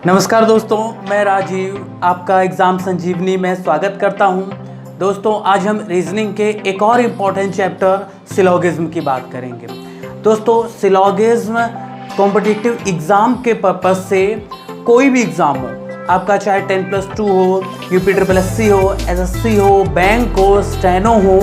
नमस्कार दोस्तों, मैं राजीव आपका एग्ज़ाम संजीवनी में स्वागत करता हूं। दोस्तों, आज हम रीजनिंग के एक और इम्पॉर्टेंट चैप्टर सिलोगिज्म की बात करेंगे। दोस्तों, सिलोगिज्म कॉम्पिटिटिव एग्ज़ाम के पर्पज़ से कोई भी एग्ज़ाम हो, आपका चाहे 10+2 हो, UPSSC हो, SSC हो, बैंक हो, स्टेनो हो,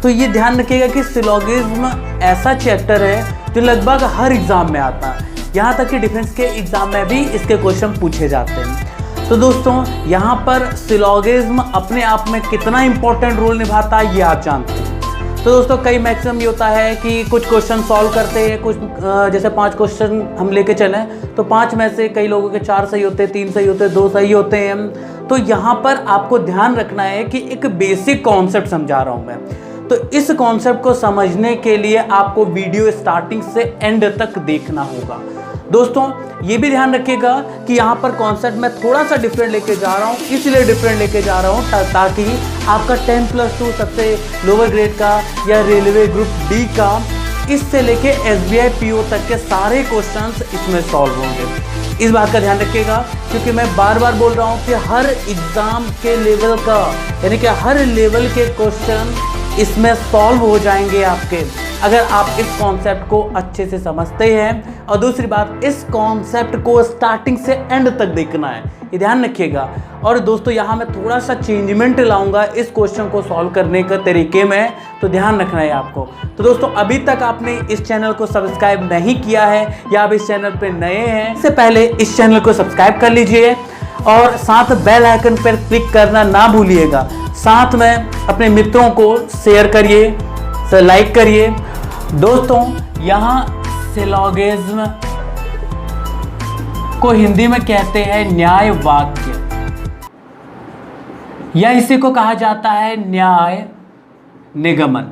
तो ये ध्यान रखिएगा कि सिलोगिज्म ऐसा चैप्टर है जो लगभग हर एग्ज़ाम में आता है। यहाँ तक कि डिफेंस के एग्ज़ाम में भी इसके क्वेश्चन पूछे जाते हैं। तो दोस्तों, यहाँ पर सिलोगिज्म अपने आप में कितना इंपॉर्टेंट रोल निभाता है ये आप जानते हैं। तो दोस्तों, कई मैक्सिमम ये होता है कि कुछ क्वेश्चन सॉल्व करते हैं, कुछ जैसे 5 क्वेश्चन हम लेके चलें तो 5 में से कई लोगों के 4 सही होते हैं, 3 सही होते हैं, 2 सही होते हैं। तो यहाँ पर आपको ध्यान रखना है कि एक बेसिक कॉन्सेप्ट समझा रहा हूँ मैं। तो इस कॉन्सेप्ट को समझने के लिए आपको वीडियो स्टार्टिंग से एंड तक देखना होगा। दोस्तों, ये भी ध्यान रखिएगा कि यहाँ पर कॉन्सेप्ट मैं थोड़ा सा डिफरेंट लेके जा रहा हूँ, इसलिए डिफरेंट लेके जा रहा हूँ ताकि आपका 10+2 सबसे लोअर ग्रेड का या रेलवे ग्रुप डी का इससे लेके SBI PO तक के सारे क्वेश्चंस इसमें सॉल्व होंगे। इस बात का ध्यान रखिएगा क्योंकि मैं बार बार बोल रहा हूँ कि हर एग्ज़ाम के लेवल का यानी कि हर लेवल के क्वेश्चन इसमें सॉल्व हो जाएंगे आपके, अगर आप इस कॉन्सेप्ट को अच्छे से समझते हैं। और दूसरी बात, इस कॉन्सेप्ट को स्टार्टिंग से एंड तक देखना है, ये ध्यान रखिएगा। और दोस्तों, यहाँ मैं थोड़ा सा चेंजमेंट लाऊंगा इस क्वेश्चन को सॉल्व करने के तरीके में, तो ध्यान रखना है आपको। तो दोस्तों, अभी तक आपने इस चैनल को सब्सक्राइब नहीं किया है या आप इस चैनल पर नए हैं, इससे पहले इस चैनल को सब्सक्राइब कर लीजिए और साथ बेल आइकन पर क्लिक करना ना भूलिएगा। साथ में अपने मित्रों को शेयर करिए, लाइक करिए। दोस्तों, यहाँ सिलोगिज्म को हिंदी में कहते हैं न्याय वाक्य, या इसी को कहा जाता है न्याय निगमन।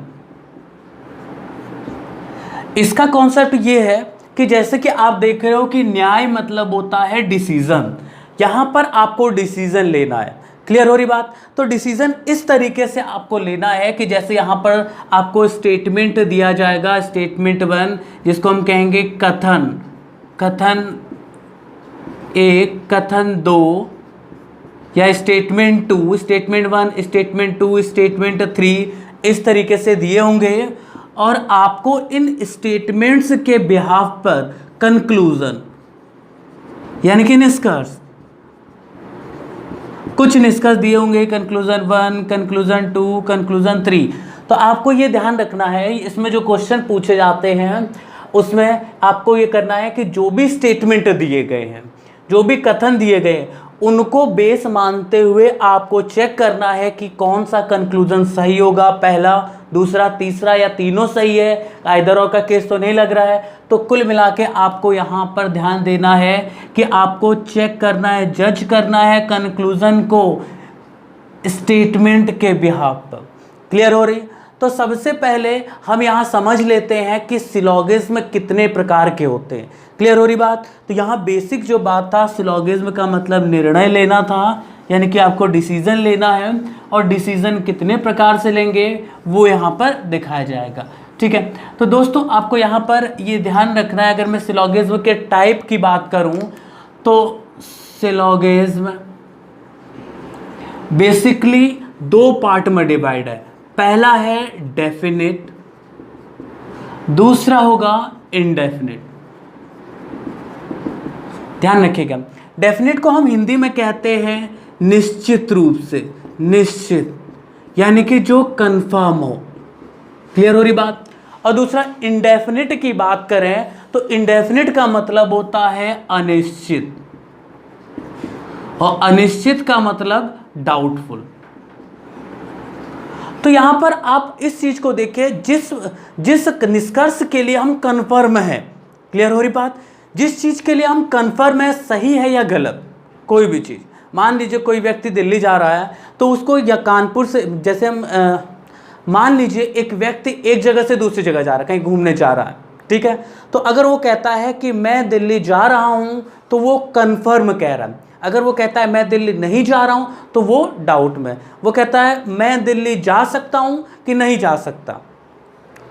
इसका कॉन्सेप्ट ये है कि जैसे कि आप देख रहे हो कि न्याय मतलब होता है डिसीजन, यहां पर आपको डिसीजन लेना है। क्लियर हो रही बात? तो डिसीजन इस तरीके से आपको लेना है कि जैसे यहाँ पर आपको स्टेटमेंट दिया जाएगा, स्टेटमेंट 1 जिसको हम कहेंगे कथन, कथन 1, कथन 2, या स्टेटमेंट 2, स्टेटमेंट 1, स्टेटमेंट 2, स्टेटमेंट 3, इस तरीके से दिए होंगे। और आपको इन स्टेटमेंट्स के बिहाफ पर कंक्लूजन यानी कि निष्कर्ष, कुछ निष्कर्ष दिए होंगे, कंक्लूजन 1, कंक्लूजन 2, कंक्लूजन 3। तो आपको ये ध्यान रखना है, इसमें जो क्वेश्चन पूछे जाते हैं उसमें आपको ये करना है कि जो भी स्टेटमेंट दिए गए हैं, जो भी कथन दिए गए हैं, उनको बेस मानते हुए आपको चेक करना है कि कौन सा कंक्लूजन सही होगा, पहला, दूसरा, तीसरा या तीनों सही है। आइदर और का केस तो नहीं लग रहा है। तो कुल मिला के आपको यहाँ पर ध्यान देना है कि आपको चेक करना है, जज करना है कंक्लूजन को स्टेटमेंट के बिहाफ पर। क्लियर हो रही? तो सबसे पहले हम यहाँ समझ लेते हैं कि सिलोगिज्म कितने प्रकार के होते हैं। क्लियर हो रही बात? तो यहाँ बेसिक जो बात था, सिलोगिज्म का मतलब निर्णय लेना था, यानी कि आपको डिसीजन लेना है, और डिसीजन कितने प्रकार से लेंगे वो यहाँ पर दिखाया जाएगा। ठीक है, तो दोस्तों, आपको यहाँ पर ये ध्यान रखना है। अगर मैं सिलोगिज्म के टाइप की बात करूँ तो सिलोगिज्म बेसिकली 2 पार्ट में डिवाइड है। पहला है डेफिनिट, दूसरा होगा इनडेफिनिट। ध्यान रखिएगा, डेफिनिट को हम हिंदी में कहते हैं निश्चित रूप से, निश्चित यानी कि जो कंफर्म हो। क्लियर हो रही बात? और दूसरा इनडेफिनिट की बात करें तो इनडेफिनिट का मतलब होता है अनिश्चित, और अनिश्चित का मतलब डाउटफुल। तो यहां पर आप इस चीज को देखें, जिस निष्कर्ष के लिए हम कन्फर्म है। क्लियर हो रही बात? जिस चीज के लिए हम कन्फर्म है, सही है या गलत, कोई भी चीज। मान लीजिए कोई व्यक्ति दिल्ली जा रहा है तो उसको, या कानपुर से, जैसे हम मान लीजिए एक व्यक्ति एक जगह से दूसरी जगह जा रहा है, कहीं घूमने जा रहा है, ठीक है। तो अगर वो कहता है कि मैं दिल्ली जा रहा हूं तो वो कन्फर्म कह रहा है। अगर वो कहता है मैं दिल्ली नहीं जा रहा हूं तो वो डाउट में। वो कहता है मैं दिल्ली जा सकता हूं कि नहीं जा सकता।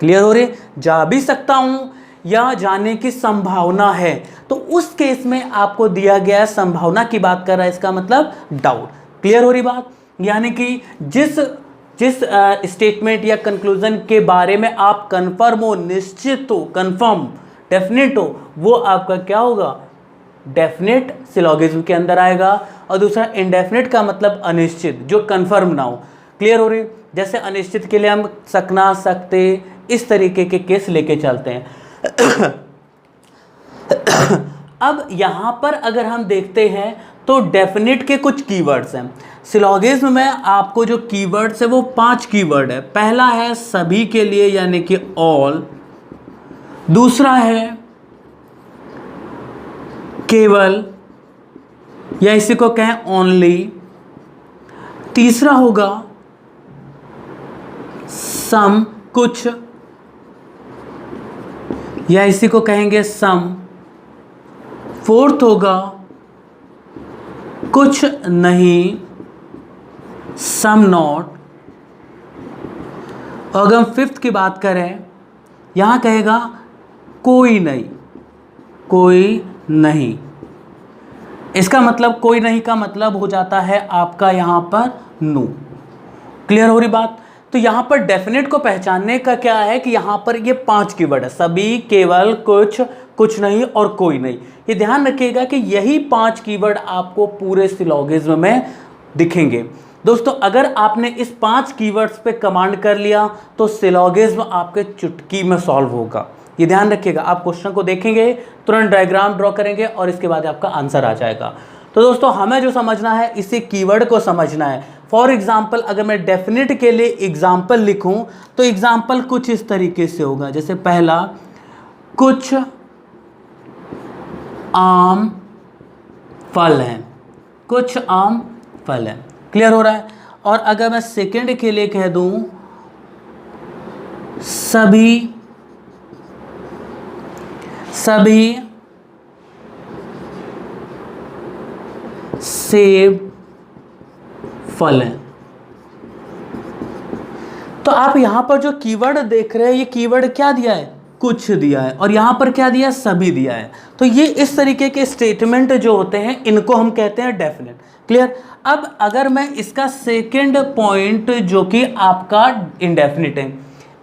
क्लियर हो रही? जा भी सकता हूं या जाने की संभावना है, तो उस केस में आपको दिया गया संभावना की बात कर रहा है, इसका मतलब डाउट। क्लियर हो रही बात? यानी कि जिस स्टेटमेंट या कंक्लूजन के बारे में आप कंफर्म हो, निश्चित हो, कंफर्म डेफिनेट हो, वो आपका क्या होगा, डेफिनेट सिलोगिज्म के अंदर आएगा। और दूसरा इंडेफिनेट का मतलब अनिश्चित, जो कंफर्म ना हो। क्लियर हो रही? जैसे अनिश्चित के लिए हम सकना, सकते, इस तरीके के केस लेके चलते हैं। अब यहां पर अगर हम देखते हैं तो डेफिनेट के कुछ कीवर्ड्स हैं। सिलोगिज्म में आपको जो कीवर्ड्स है वो 5 कीवर्ड है। पहला है सभी के लिए यानी कि ऑल, दूसरा है केवल या इसी को कहें ओनली, तीसरा होगा सम कुछ या इसी को कहेंगे सम, फोर्थ होगा कुछ नहीं, सम नॉट। और अगर हम फिफ्थ की बात करें, यहां कहेगा कोई नहीं, कोई नहीं। इसका मतलब कोई नहीं का मतलब हो जाता है आपका यहां पर नो। क्लियर हो रही बात? तो यहां पर डेफिनेट को पहचानने का क्या है कि यहां पर ये 5 कीवर्ड है, सभी, केवल, कुछ, कुछ नहीं और कोई नहीं। ये ध्यान रखिएगा कि यही 5 कीवर्ड आपको पूरे सिलोगिज्म में दिखेंगे। दोस्तों अगर आपने इस 5 कीवर्ड्स पे कमांड कर लिया तो सिलोगिज्म आपके चुटकी में सॉल्व होगा। ये ध्यान रखिएगा। आप क्वेश्चन को देखेंगे, तुरंत डायग्राम ड्रॉ करेंगे और इसके बाद आपका आंसर आ जाएगा। तो दोस्तों हमें जो समझना है, इसी कीवर्ड को समझना है। फॉर एग्जाम्पल अगर मैं डेफिनेट के लिए एग्जाम्पल लिखूं तो एग्जाम्पल कुछ इस तरीके से होगा। जैसे पहला, कुछ आम फल हैं, कुछ आम फल हैं। क्लियर हो रहा है? और अगर मैं सेकंड के लिए कह दूं सभी सेब फल हैं, तो आप यहां पर जो कीवर्ड देख रहे हैं, ये कीवर्ड क्या दिया है, कुछ दिया है, और यहां पर क्या दिया है, सभी दिया है। तो ये इस तरीके के स्टेटमेंट जो होते हैं इनको हम कहते हैं डेफिनेट। क्लियर? अब अगर मैं इसका सेकंड पॉइंट जो कि आपका इंडेफिनिट है,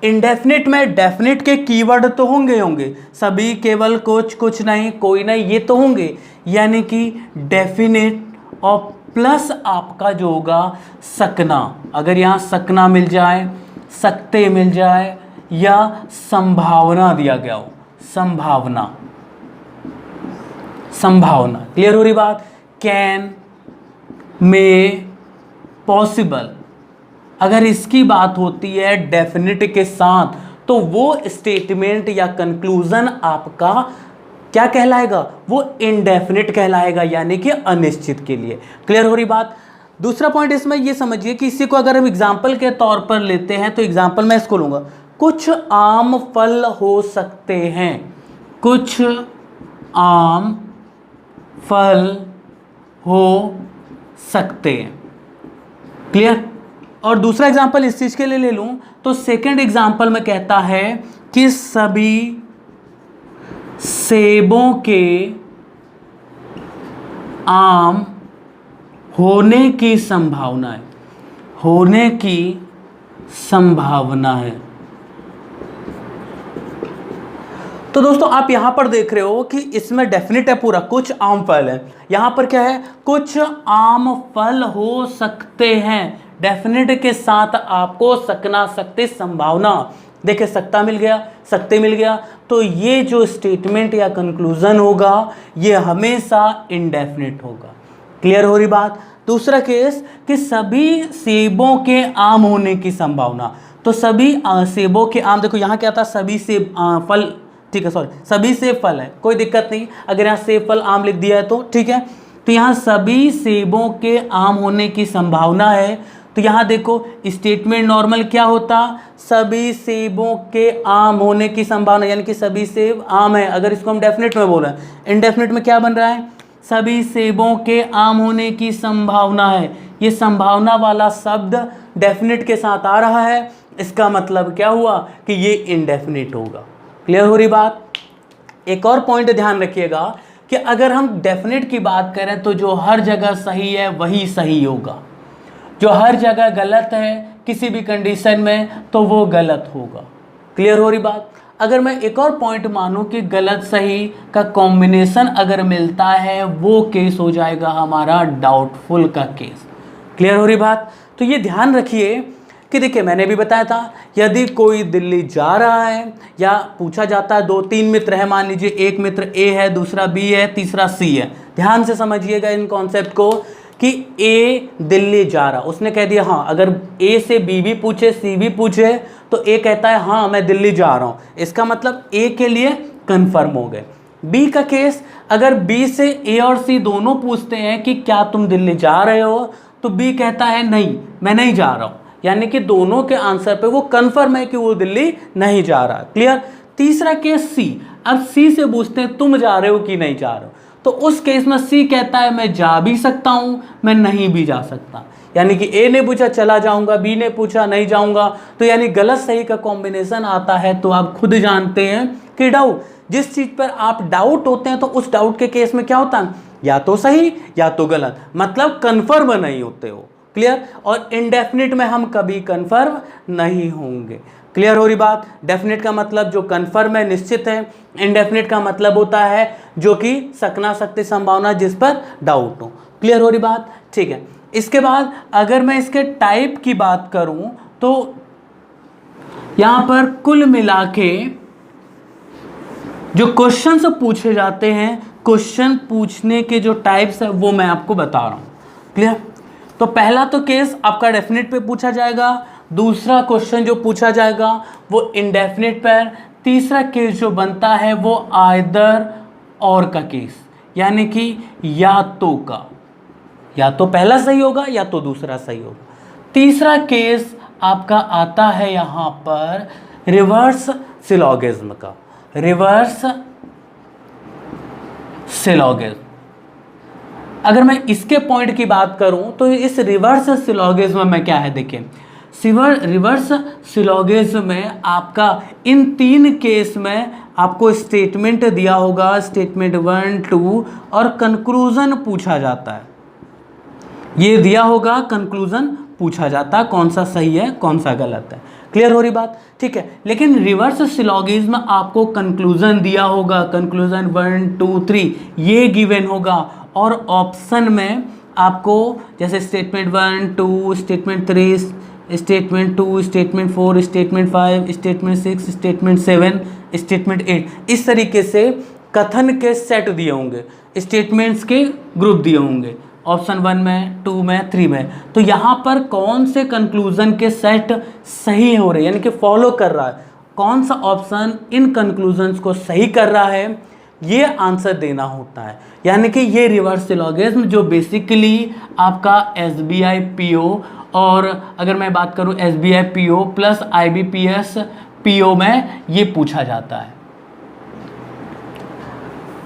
इंडेफिनिट में डेफिनिट के कीवर्ड तो होंगे, सभी, केवल, कुछ, कुछ नहीं, कोई नहीं, ये तो होंगे। यानी कि डेफिनिट और प्लस आपका जो होगा सकना। अगर यहाँ सकना मिल जाए, सकते मिल जाए या संभावना दिया गया हो, संभावना, संभावना। क्लियर हो रही बात? कैन, मे, पॉसिबल, अगर इसकी बात होती है डेफिनेट के साथ तो वो स्टेटमेंट या कंक्लूजन आपका क्या कहलाएगा, वो इनडेफिनिट कहलाएगा, यानी कि अनिश्चित के लिए। क्लियर हो रही बात? दूसरा पॉइंट इसमें ये समझिए कि इसी को अगर हम एग्जाम्पल के तौर पर लेते हैं तो एग्जाम्पल मैं इसको लूंगा, कुछ आम फल हो सकते हैं, कुछ आम फल हो सकते हैं। क्लियर? और दूसरा एग्जाम्पल इस चीज के लिए ले लूं तो सेकंड एग्जाम्पल में कहता है कि सभी सेबों के आम होने की संभावना है, होने की संभावना है। तो दोस्तों आप यहां पर देख रहे हो कि इसमें डेफिनेट है पूरा, कुछ आम फल है। यहां पर क्या है, कुछ आम फल हो सकते हैं। डेफिनेट के साथ आपको सकना, सकते, संभावना, देखिए सकता मिल गया, सकते मिल गया, तो ये जो स्टेटमेंट या कंक्लूजन होगा ये हमेशा इनडेफिनिट होगा। क्लियर हो रही बात? दूसरा केस कि सभी सेबों के आम होने की संभावना, तो सभी सेबों के आम, देखो यहाँ क्या था, सभी सेब फल, ठीक है, सॉरी, सभी सेब फल है, कोई दिक्कत नहीं। अगर यहाँ सेब फल आम लिख दिया है तो ठीक है। तो यहाँ सभी सेबों के आम होने की संभावना है, तो यहाँ देखो स्टेटमेंट नॉर्मल क्या होता, सभी सेबों के आम होने की संभावना, यानी कि सभी सेब आम है। अगर इसको हम डेफिनेट में बोल रहे हैं, इनडेफिनेट में क्या बन रहा है, सभी सेबों के आम होने की संभावना है। ये संभावना वाला शब्द डेफिनेट के साथ आ रहा है, इसका मतलब क्या हुआ कि ये इनडेफिनेट होगा। क्लियर हो रही बात? एक और पॉइंट ध्यान रखिएगा कि अगर हम डेफिनेट की बात करें तो जो हर जगह सही है वही सही होगा, जो हर जगह गलत है किसी भी कंडीशन में तो वो गलत होगा। क्लियर हो रही बात। अगर मैं एक और पॉइंट मानूं कि गलत सही का कॉम्बिनेशन अगर मिलता है वो केस हो जाएगा हमारा डाउटफुल का केस। क्लियर हो रही बात। तो ये ध्यान रखिए कि देखिए मैंने भी बताया था, यदि कोई दिल्ली जा रहा है या पूछा जाता है, 2-3 मित्र हैं, मान लीजिए एक मित्र ए है, दूसरा बी है, तीसरा सी है। ध्यान से समझिएगा इन कॉन्सेप्ट को कि ए दिल्ली जा रहा, उसने कह दिया हाँ। अगर ए से बी भी पूछे, सी भी पूछे तो ए कहता है हाँ मैं दिल्ली जा रहा हूँ, इसका मतलब ए के लिए कन्फर्म हो गए। बी का केस, अगर बी से ए और सी दोनों पूछते हैं कि क्या तुम दिल्ली जा रहे हो, तो बी कहता है नहीं मैं नहीं जा रहा हूँ, यानी कि दोनों के आंसर पे वो कन्फर्म है कि वो दिल्ली नहीं जा रहा। क्लियर। तीसरा केस सी, अब सी से पूछते हैं तुम जा रहे हो कि नहीं जा रहे हो, तो उस केस में सी कहता है मैं जा भी सकता हूँ मैं नहीं भी जा सकता, यानी कि ए ने पूछा चला जाऊंगा, बी ने पूछा नहीं जाऊंगा, तो यानी गलत सही का कॉम्बिनेशन आता है। तो आप खुद जानते हैं कि डाउट, जिस चीज पर आप डाउट होते हैं तो उस डाउट के केस में क्या होता है, या तो सही या तो गलत, मतलब कन्फर्म नहीं होते हो। क्लियर। और इनडेफिनिट में हम कभी कन्फर्म नहीं होंगे। क्लियर हो रही बात। डेफिनेट का मतलब जो कन्फर्म है, निश्चित है। इनडेफिनिट का मतलब होता है जो कि सकना सकती संभावना, जिस पर डाउट हो। क्लियर हो रही बात। ठीक है। इसके बाद अगर मैं इसके टाइप की बात करूं तो यहां पर कुल मिला के जो क्वेश्चन पूछे जाते हैं, क्वेश्चन पूछने के जो टाइप्स है वो मैं आपको बता रहा हूं। क्लियर। तो पहला तो केस आपका डेफिनेट पे पूछा जाएगा, दूसरा क्वेश्चन जो पूछा जाएगा वो इनडेफिनेट पर, तीसरा केस जो बनता है वो आइदर और का केस, यानी कि या तो का, या तो पहला सही होगा या तो दूसरा सही होगा। तीसरा केस आपका आता है यहां पर रिवर्स सिलोगिज्म का, रिवर्स सिलोगिज्म। अगर मैं इसके पॉइंट की बात करूं तो इस रिवर्स सिलोगिज्म में क्या है, देखिए रिवर्स सिलोगिज्म में आपका इन 3 केस में आपको स्टेटमेंट दिया होगा, स्टेटमेंट 1, 2 और कंक्लूजन पूछा जाता है। ये दिया होगा, कंक्लूजन पूछा जाता है, कौन सा सही है कौन सा गलत है। क्लियर हो रही बात। ठीक है। लेकिन रिवर्स सिलोगिज्म आपको कंक्लूजन दिया होगा, कंक्लूजन 1, 2, 3 ये गिवन होगा, और ऑप्शन में आपको जैसे statement 1, 2, statement 3, statement 2, statement 4, statement 5, statement 6, statement 7, statement 8, इस तरीके से कथन के सेट दिए होंगे, स्टेटमेंट्स के ग्रुप दिए होंगे ऑप्शन 1 में, 2 में, 3 में। तो यहाँ पर कौन से कंक्लूजन के सेट सही हो रहे हैं, यानी कि फॉलो कर रहा है, कौन सा ऑप्शन इन कंक्लूजन्स को सही कर रहा है, ये आंसर देना होता है। यानी कि ये रिवर्स सिलोगिज्म जो बेसिकली आपका SBI PO, और अगर मैं बात करूं SBI PO plus IBPS PO में ये पूछा जाता है।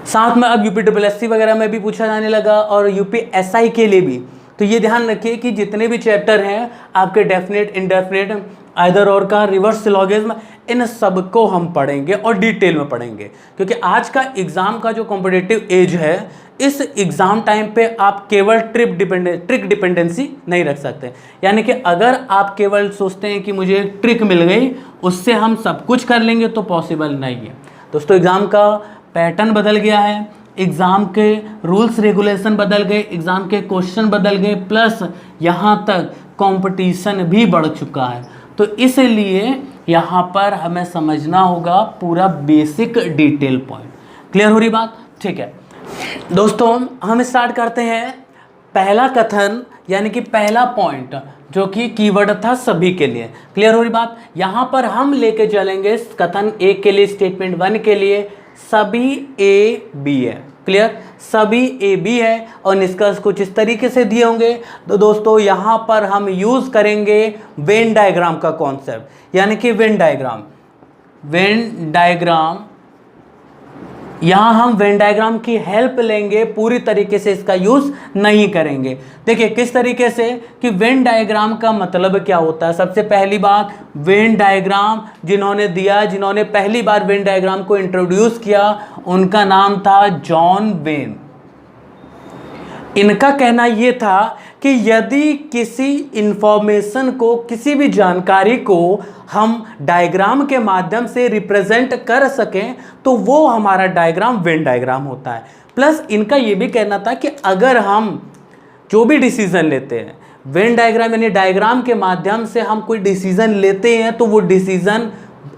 साथ में अब UPSSC वगैरह में भी पूछा जाने लगा और UPSI के लिए भी। तो ये ध्यान रखिए कि जितने भी चैप्टर हैं आपके डेफिनेट, इनडेफिनेट, आइदर और का, रिवर्स सिलोगिज्म, इन सब को हम पढ़ेंगे और डिटेल में पढ़ेंगे, क्योंकि आज का एग्ज़ाम का जो कॉम्पिटिटिव एज है, इस एग्ज़ाम टाइम पे आप केवल ट्रिक डिपेंडेंसी नहीं रख सकते। यानी कि अगर आप केवल सोचते हैं कि मुझे एक ट्रिक मिल गई उससे हम सब कुछ कर लेंगे, तो पॉसिबल नहीं है दोस्तों। एग्ज़ाम का पैटर्न बदल गया है, एग्ज़ाम के रूल्स रेगुलेशन बदल गए, एग्ज़ाम के क्वेश्चन बदल गए, प्लस यहाँ तक कंपटीशन भी बढ़ चुका है। तो इसलिए यहाँ पर हमें समझना होगा पूरा बेसिक डिटेल पॉइंट। क्लियर हो रही बात। ठीक है दोस्तों, हम स्टार्ट करते हैं पहला कथन, यानी कि पहला पॉइंट जो कि कीवर्ड था सभी के लिए। क्लियर हो रही बात। यहाँ पर हम लेके चलेंगे कथन 1 के लिए, स्टेटमेंट 1 के लिए सभी A B है। क्लियर, सभी A B है और निष्कर्ष कुछ इस तरीके से दिए होंगे। तो दोस्तों यहाँ पर हम यूज़ करेंगे वेन डायग्राम का कॉन्सेप्ट, यानी कि वेन डायग्राम यहाँ हम वेन डायग्राम की हेल्प लेंगे, पूरी तरीके से इसका यूज नहीं करेंगे। देखिए किस तरीके से कि वेन डायग्राम का मतलब क्या होता है। सबसे पहली बात, वेन डायग्राम जिन्होंने पहली बार वेन डायग्राम को इंट्रोड्यूस किया उनका नाम था जॉन वेन। इनका कहना यह था कि यदि किसी इंफॉर्मेशन को, किसी भी जानकारी को हम डायग्राम के माध्यम से रिप्रेजेंट कर सकें तो वो हमारा डायग्राम वेन डायग्राम होता है। प्लस इनका ये भी कहना था कि अगर हम जो भी डिसीजन लेते हैं वेन डायग्राम यानी डायग्राम के माध्यम से हम कोई डिसीजन लेते हैं तो वो डिसीजन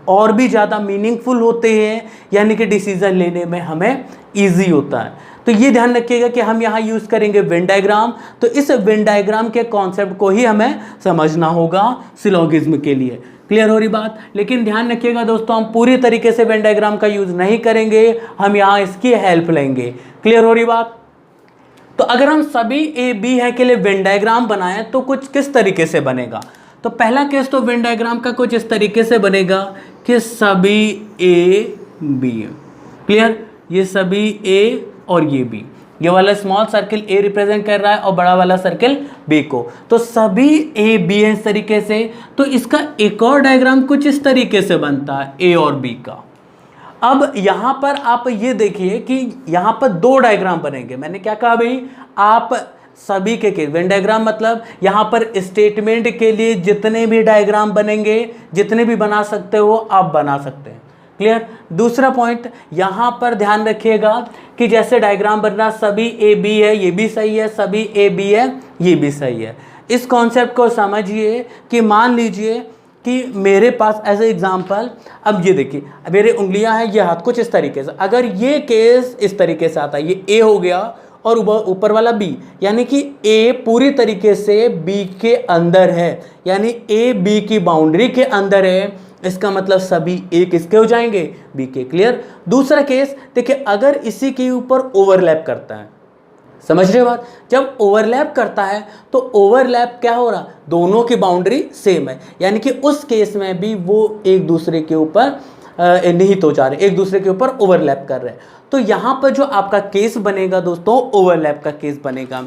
और भी ज़्यादा मीनिंगफुल होते हैं, यानी कि डिसीजन लेने में हमें ईजी होता है। तो ये ध्यान रखिएगा कि हम यहाँ यूज़ करेंगे वेन डायग्राम। तो इस वेन डायग्राम के कॉन्सेप्ट को ही हमें समझना होगा सिलोगिज्म के लिए। क्लियर हो रही बात। लेकिन ध्यान रखिएगा दोस्तों, हम पूरी तरीके से वेन डायग्राम का यूज़ नहीं करेंगे, हम यहाँ इसकी हेल्प लेंगे। क्लियर हो रही बात। तो अगर हम सभी ए बी है के लिए वेन डायग्राम बनाएं तो कुछ किस तरीके से बनेगा। तो पहला केस तो वेन डायग्राम का कुछ इस तरीके से बनेगा कि सभी ए बी। क्लियर, ये सभी ए और ये बी, ये वाला स्मॉल सर्किल ए रिप्रेजेंट कर रहा है और बड़ा वाला सर्किल बी को। तो सभी ए बी है इस तरीके से। तो इसका एक और डायग्राम कुछ इस तरीके से बनता है ए और बी का। अब यहाँ पर आप ये देखिए कि यहाँ पर दो डायग्राम बनेंगे। मैंने क्या कहा भाई, आप सभी के वेन डायग्राम मतलब यहाँ पर स्टेटमेंट के लिए जितने भी डायग्राम बनेंगे, जितने भी बना सकते हो आप बना सकते हैं। क्लियर। दूसरा पॉइंट यहाँ पर ध्यान रखिएगा कि जैसे डायग्राम बन रहा सभी ए बी है, ये भी सही है, सभी ए बी है, ये भी सही है। इस कॉन्सेप्ट को समझिए कि मान लीजिए कि मेरे पास एज ए एग्जाम्पल, अब ये देखिए मेरे उंगलियां हैं, ये हाथ कुछ इस तरीके से, अगर ये केस इस तरीके से आता है, ये ए हो गया और ऊपर वाला बी, यानी कि ए पूरी तरीके से बी के अंदर है, यानी ए बी की बाउंड्री के अंदर है। इसका मतलब सभी ए किसके हो जाएंगे, बी के। क्लियर। दूसरा केस देखिए, अगर इसी के ऊपर ओवरलैप करता है, समझ रहे हो बात। जब ओवरलैप करता है तो ओवरलैप क्या हो रहा, दोनों की बाउंड्री सेम है, यानी कि उस केस में भी वो एक दूसरे के ऊपर निहित हो जा रहे, एक दूसरे के ऊपर ओवरलैप कर रहे हैं। तो यहाँ पर जो आपका केस बनेगा दोस्तों, ओवरलैप का केस बनेगा।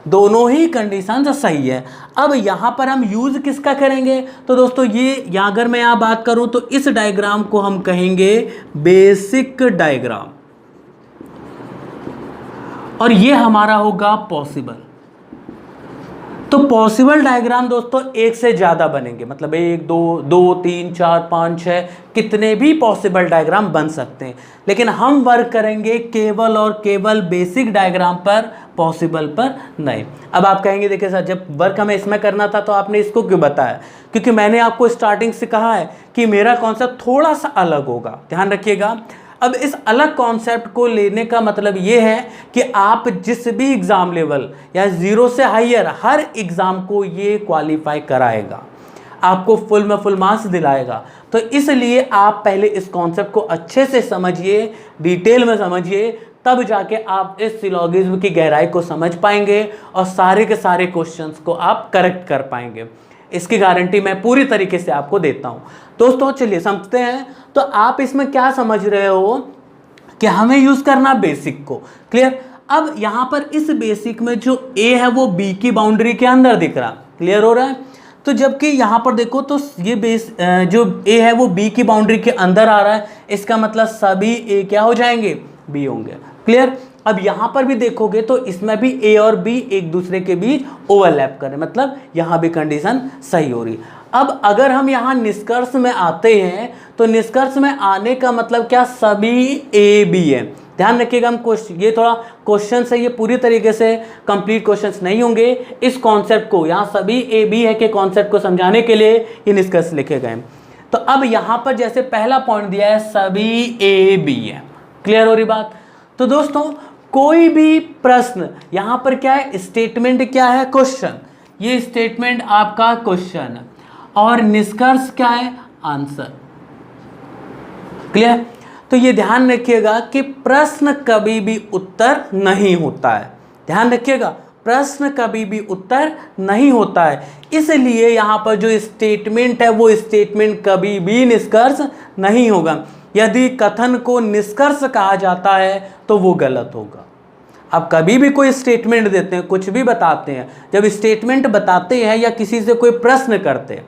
दोनों ही कंडीशन सही है। अब यहाँ पर हम यूज किसका करेंगे, तो दोस्तों ये यहाँ अगर मैं यहाँ बात करूँ तो इस डायग्राम को हम कहेंगे बेसिक डायग्राम, और ये हमारा होगा पॉसिबल। तो पॉसिबल डायग्राम दोस्तों एक से ज़्यादा बनेंगे, मतलब 1 2 3 4 5 6 कितने भी पॉसिबल डायग्राम बन सकते हैं, लेकिन हम वर्क करेंगे केवल और केवल बेसिक डायग्राम पर, पॉसिबल पर नहीं। अब आप कहेंगे देखिए सर, जब वर्क हमें इसमें करना था तो आपने इसको क्यों बताया, क्योंकि मैंने आपको स्टार्टिंग से कहा है कि मेरा कॉन्सेप्ट थोड़ा सा अलग होगा। ध्यान रखिएगा। अब इस अलग कॉन्सेप्ट को लेने का मतलब ये है कि आप जिस भी एग्ज़ाम लेवल या 0 से हायर हर एग्ज़ाम को ये क्वालिफाई कराएगा, आपको फुल में फुल मार्क्स दिलाएगा। तो इसलिए आप पहले इस कॉन्सेप्ट को अच्छे से समझिए, डिटेल में समझिए, तब जाके आप इस सिलोगिज्म की गहराई को समझ पाएंगे और सारे के सारे क्वेश्चंस को आप करेक्ट कर पाएंगे। इसकी गारंटी मैं पूरी तरीके से आपको देता हूं। दोस्तों चलिए समझते हैं। तो आप इसमें क्या समझ रहे हो कि हमें यूज करना बेसिक को। क्लियर। अब यहां पर इस बेसिक में जो ए है वो बी की बाउंड्री के अंदर दिख रहा, क्लियर हो रहा है। तो जबकि यहां पर देखो तो ये बेस जो ए है वो बी की बाउंड्री के अंदर आ रहा है, इसका मतलब सभी ए क्या हो जाएंगे, बी होंगे। क्लियर। अब यहां पर भी देखोगे तो इसमें भी ए और बी एक दूसरे के बीच ओवरलैप कर रहे हैं, मतलब यहां भी कंडीशन सही हो रही। अब अगर हम यहां निष्कर्ष में आते हैं तो निष्कर्ष में आने का मतलब क्या, सभी ए बी है। ध्यान रखिएगा, हम ये थोड़ा क्वेश्चन है, ये पूरी तरीके से कंप्लीट क्वेश्चंस नहीं होंगे। इस कॉन्सेप्ट को, यहाँ सभी ए बी है के कॉन्सेप्ट को समझाने के लिए ये निष्कर्ष लिखे गए। तो अब यहां पर जैसे पहला पॉइंट दिया है सभी ए बी है, क्लियर हो रही बात। तो दोस्तों कोई भी प्रश्न यहां पर क्या है, स्टेटमेंट क्या है, क्वेश्चन, ये स्टेटमेंट आपका क्वेश्चन और निष्कर्ष क्या है, आंसर। क्लियर। तो ये ध्यान रखिएगा कि प्रश्न कभी भी उत्तर नहीं होता है। ध्यान रखिएगा, प्रश्न कभी भी उत्तर नहीं होता है, इसलिए यहां पर जो स्टेटमेंट है वो स्टेटमेंट कभी भी निष्कर्ष नहीं होगा। यदि कथन को निष्कर्ष कहा जाता है तो वो गलत होगा। आप कभी भी कोई स्टेटमेंट देते हैं, कुछ भी बताते हैं, जब स्टेटमेंट बताते हैं या किसी से कोई प्रश्न करते हैं,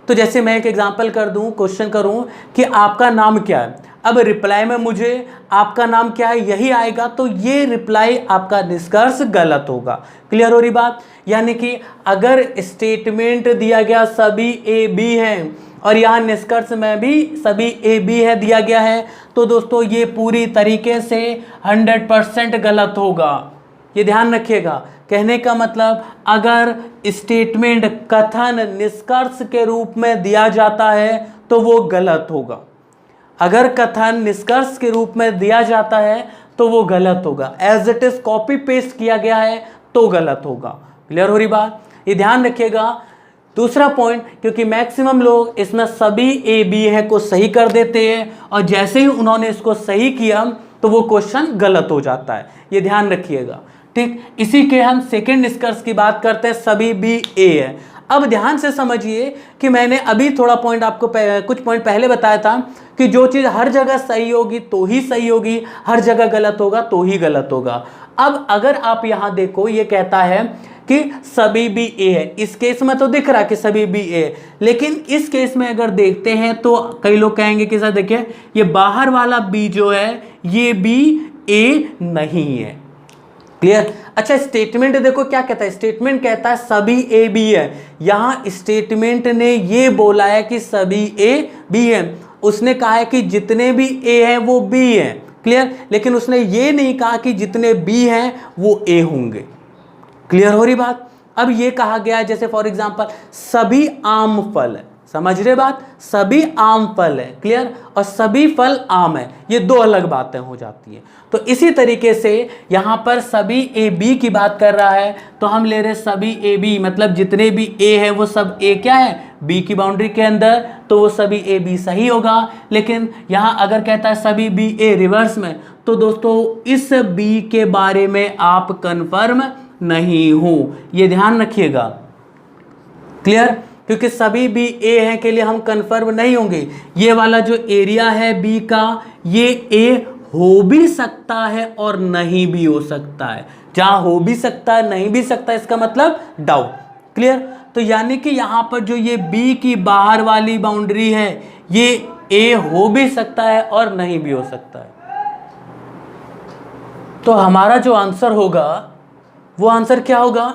तो जैसे मैं एक एग्जांपल कर दूं, क्वेश्चन करूं कि आपका नाम क्या है, अब रिप्लाई में मुझे आपका नाम क्या है यही आएगा, तो ये रिप्लाई आपका निष्कर्ष गलत होगा। क्लियर हो रही बात? यानी कि अगर स्टेटमेंट दिया गया सभी ए बी हैं और यहाँ निष्कर्ष में भी सभी ए बी है दिया गया है, तो दोस्तों ये पूरी तरीके से 100% गलत होगा। ये ध्यान रखिएगा। कहने का मतलब अगर स्टेटमेंट कथन निष्कर्ष के रूप में दिया जाता है तो वो गलत होगा। अगर कथन निष्कर्ष के रूप में दिया जाता है तो वो गलत होगा। As it is copy paste किया गया है तो गलत होगा। क्लियर हो रही बात? ये ध्यान रखिएगा। दूसरा पॉइंट, क्योंकि मैक्सिमम लोग इसमें सभी ए बी है को सही कर देते हैं और जैसे ही उन्होंने इसको सही किया तो वो क्वेश्चन गलत हो जाता है। ये ध्यान रखिएगा। ठीक, इसी के हम सेकंड निष्कर्ष की बात करते हैं, सभी बी ए है। अब ध्यान से समझिए कि मैंने अभी थोड़ा पॉइंट आपको कुछ पॉइंट पहले बताया था कि जो चीज़ हर जगह सही होगी तो ही सही होगी, हर जगह गलत होगा तो ही गलत होगा। अब अगर आप यहाँ देखो, ये कहता है कि सभी बी ए है, इस केस में तो दिख रहा है कि सभी बी ए है, लेकिन इस केस में अगर देखते हैं तो कई लोग कहेंगे कि सर देखिए ये बाहर वाला बी जो है ये बी ए नहीं है। क्लियर? अच्छा, स्टेटमेंट देखो क्या कहता है। स्टेटमेंट कहता है सभी ए बी है। यहां स्टेटमेंट ने ये बोला है कि सभी ए बी है। उसने कहा है कि जितने भी ए हैं वो बी हैं। क्लियर? लेकिन उसने ये नहीं कहा कि जितने बी हैं वो ए होंगे। क्लियर हो रही बात? अब ये कहा गया है जैसे फॉर एग्जांपल सभी आम फल है। समझ रहे बात? सभी आम फल है। क्लियर? और सभी फल आम है, ये दो अलग बातें हो जाती है। तो इसी तरीके से यहां पर सभी ए बी की बात कर रहा है, तो हम ले रहे सभी ए बी, मतलब जितने भी ए है वो सब ए क्या है, बी की बाउंड्री के अंदर, तो वो सभी ए बी सही होगा। लेकिन यहां अगर कहता है सभी बी ए रिवर्स में, तो दोस्तों इस बी के बारे में आप कंफर्म नहीं हो, ये ध्यान रखिएगा। क्लियर? क्योंकि सभी बी ए है के लिए हम कंफर्म नहीं होंगे। ये वाला जो एरिया है बी का, ये ए हो भी सकता है और नहीं भी हो सकता है। जहां हो भी सकता है नहीं भी सकता है, इसका मतलब डाउट। क्लियर? तो यानी कि यहां पर जो ये बी की बाहर वाली बाउंड्री है, ये ए हो भी सकता है और नहीं भी हो सकता है। तो हमारा जो आंसर होगा वो आंसर क्या होगा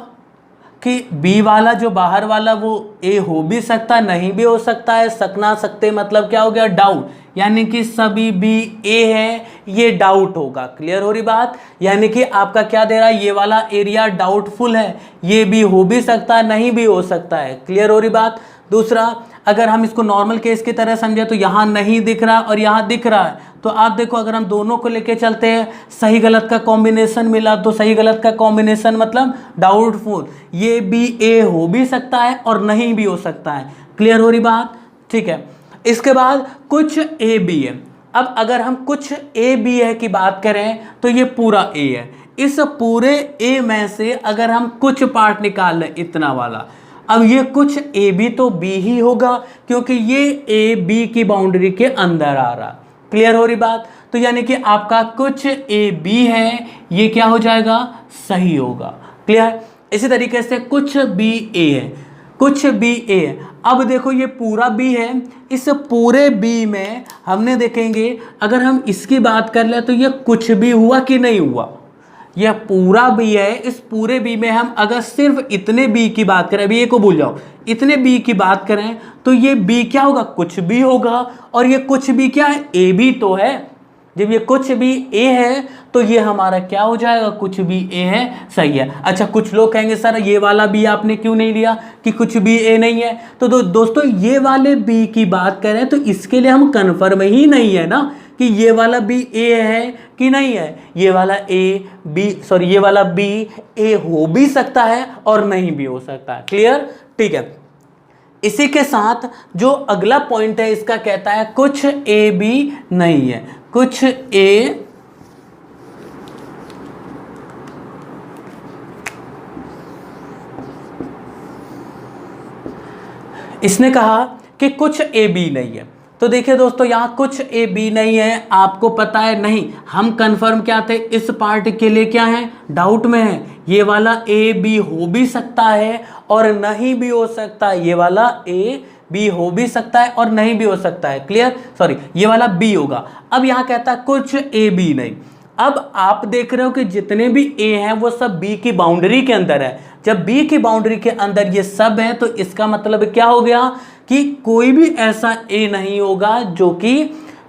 कि बी वाला जो बाहर वाला वो ए हो भी सकता है नहीं भी हो सकता है। सकना सकते मतलब क्या हो गया, डाउट। यानी कि सभी बी ए है, ये डाउट होगा। क्लियर हो रही बात? यानी कि आपका क्या दे रहा है, ये वाला एरिया डाउटफुल है, ये भी हो भी सकता है नहीं भी हो सकता है। क्लियर हो रही बात? दूसरा, अगर हम इसको नॉर्मल केस की तरह समझे तो यहाँ नहीं दिख रहा और यहाँ दिख रहा है, तो आप देखो अगर हम दोनों को लेके चलते हैं, सही गलत का कॉम्बिनेशन मिला, तो सही गलत का कॉम्बिनेशन मतलब डाउटफुल। ये भी ए हो भी सकता है और नहीं भी हो सकता है। क्लियर हो रही बात? ठीक है। इसके बाद कुछ ए बी है। अब अगर हम कुछ ए बी है की बात करें तो ये पूरा ए है। इस पूरे ए में से अगर हम कुछ पार्ट निकाल लें, इतना वाला, अब ये कुछ ए बी तो बी ही होगा क्योंकि ये ए बी की बाउंड्री के अंदर आ रहा। क्लियर हो रही बात? तो यानी कि आपका कुछ ए बी है, ये क्या हो जाएगा, सही होगा। क्लियर? इसी तरीके से कुछ बी ए है, कुछ बी ए है। अब देखो ये पूरा बी है, इस पूरे बी में हमने देखेंगे अगर हम इसकी बात कर ले तो ये कुछ भी हुआ कि नहीं हुआ, यह पूरा बी है। इस पूरे बी में हम अगर सिर्फ इतने बी की बात करें, अभी ये को भूल जाओ, इतने बी की बात करें तो ये बी क्या होगा, कुछ भी होगा। और ये कुछ भी क्या है, ए बी तो है। जब ये कुछ भी ए है तो ये हमारा क्या हो जाएगा, कुछ भी ए है, सही है। अच्छा, कुछ लोग कहेंगे सर ये वाला बी आपने क्यों नहीं लिया कि कुछ भी ए नहीं है। तो दोस्तों ये वाले बी की बात करें तो इसके लिए हम कन्फर्म ही नहीं है ना कि ये वाला बी ए है कि नहीं है। ये वाला ये वाला बी ए हो भी सकता है और नहीं भी हो सकता है। क्लियर? ठीक है। इसी के साथ जो अगला पॉइंट है इसका कहता है कुछ ए बी नहीं है, कुछ ए इसने कहा कि कुछ ए बी नहीं है। तो देखिए दोस्तों यहाँ कुछ ए बी नहीं है, आपको पता है नहीं, हम कंफर्म क्या थे, इस पार्ट के लिए क्या है, डाउट में है। ये वाला ए बी हो भी सकता है और नहीं भी हो सकता है, ये वाला ए बी हो भी सकता है और नहीं भी हो सकता है, क्लियर, सॉरी ये वाला बी होगा। अब यहाँ कहता है कुछ ए बी नहीं। अब आप देख रहे हो कि जितने भी ए हैं वो सब बी की बाउंड्री के अंदर है। जब बी की बाउंड्री के अंदर ये सब है तो इसका मतलब क्या हो गया कि कोई भी ऐसा ए नहीं होगा जो कि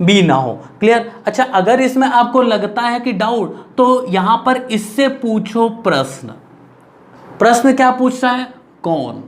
बी ना हो, क्लियर। अच्छा, अगर इसमें आपको लगता है कि डाउट, तो यहां पर इससे पूछो प्रश्न। प्रश्न क्या पूछता है, कौन।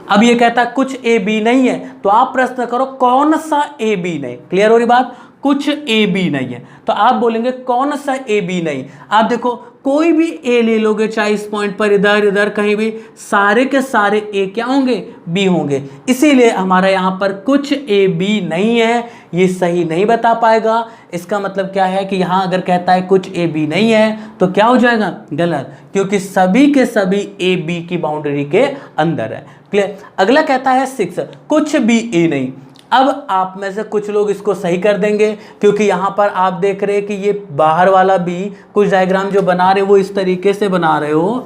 अब ये कहता है कुछ ए बी नहीं है, तो आप प्रश्न करो कौन सा ए बी नहीं, क्लियर हो रही बात, कुछ ए बी नहीं है तो आप बोलेंगे कौन सा ए बी नहीं। आप देखो कोई भी ए ले लोगे, चाहे इस पॉइंट पर इधर इधर कहीं भी, सारे के सारे ए क्या होंगे, बी होंगे। इसीलिए हमारा यहाँ पर कुछ ए बी नहीं है, ये सही नहीं बता पाएगा। इसका मतलब क्या है कि यहाँ अगर कहता है कुछ ए बी नहीं है तो क्या हो जाएगा, गलत, क्योंकि सभी के सभी ए बी की बाउंड्री के अंदर है, क्लियर। अगला कहता है 6, कुछ भी ए नहीं। अब आप में से कुछ लोग इसको सही कर देंगे, क्योंकि यहाँ पर आप देख रहे हैं कि ये बाहर वाला भी कुछ डायग्राम जो बना रहे हो वो इस तरीके से बना रहे हो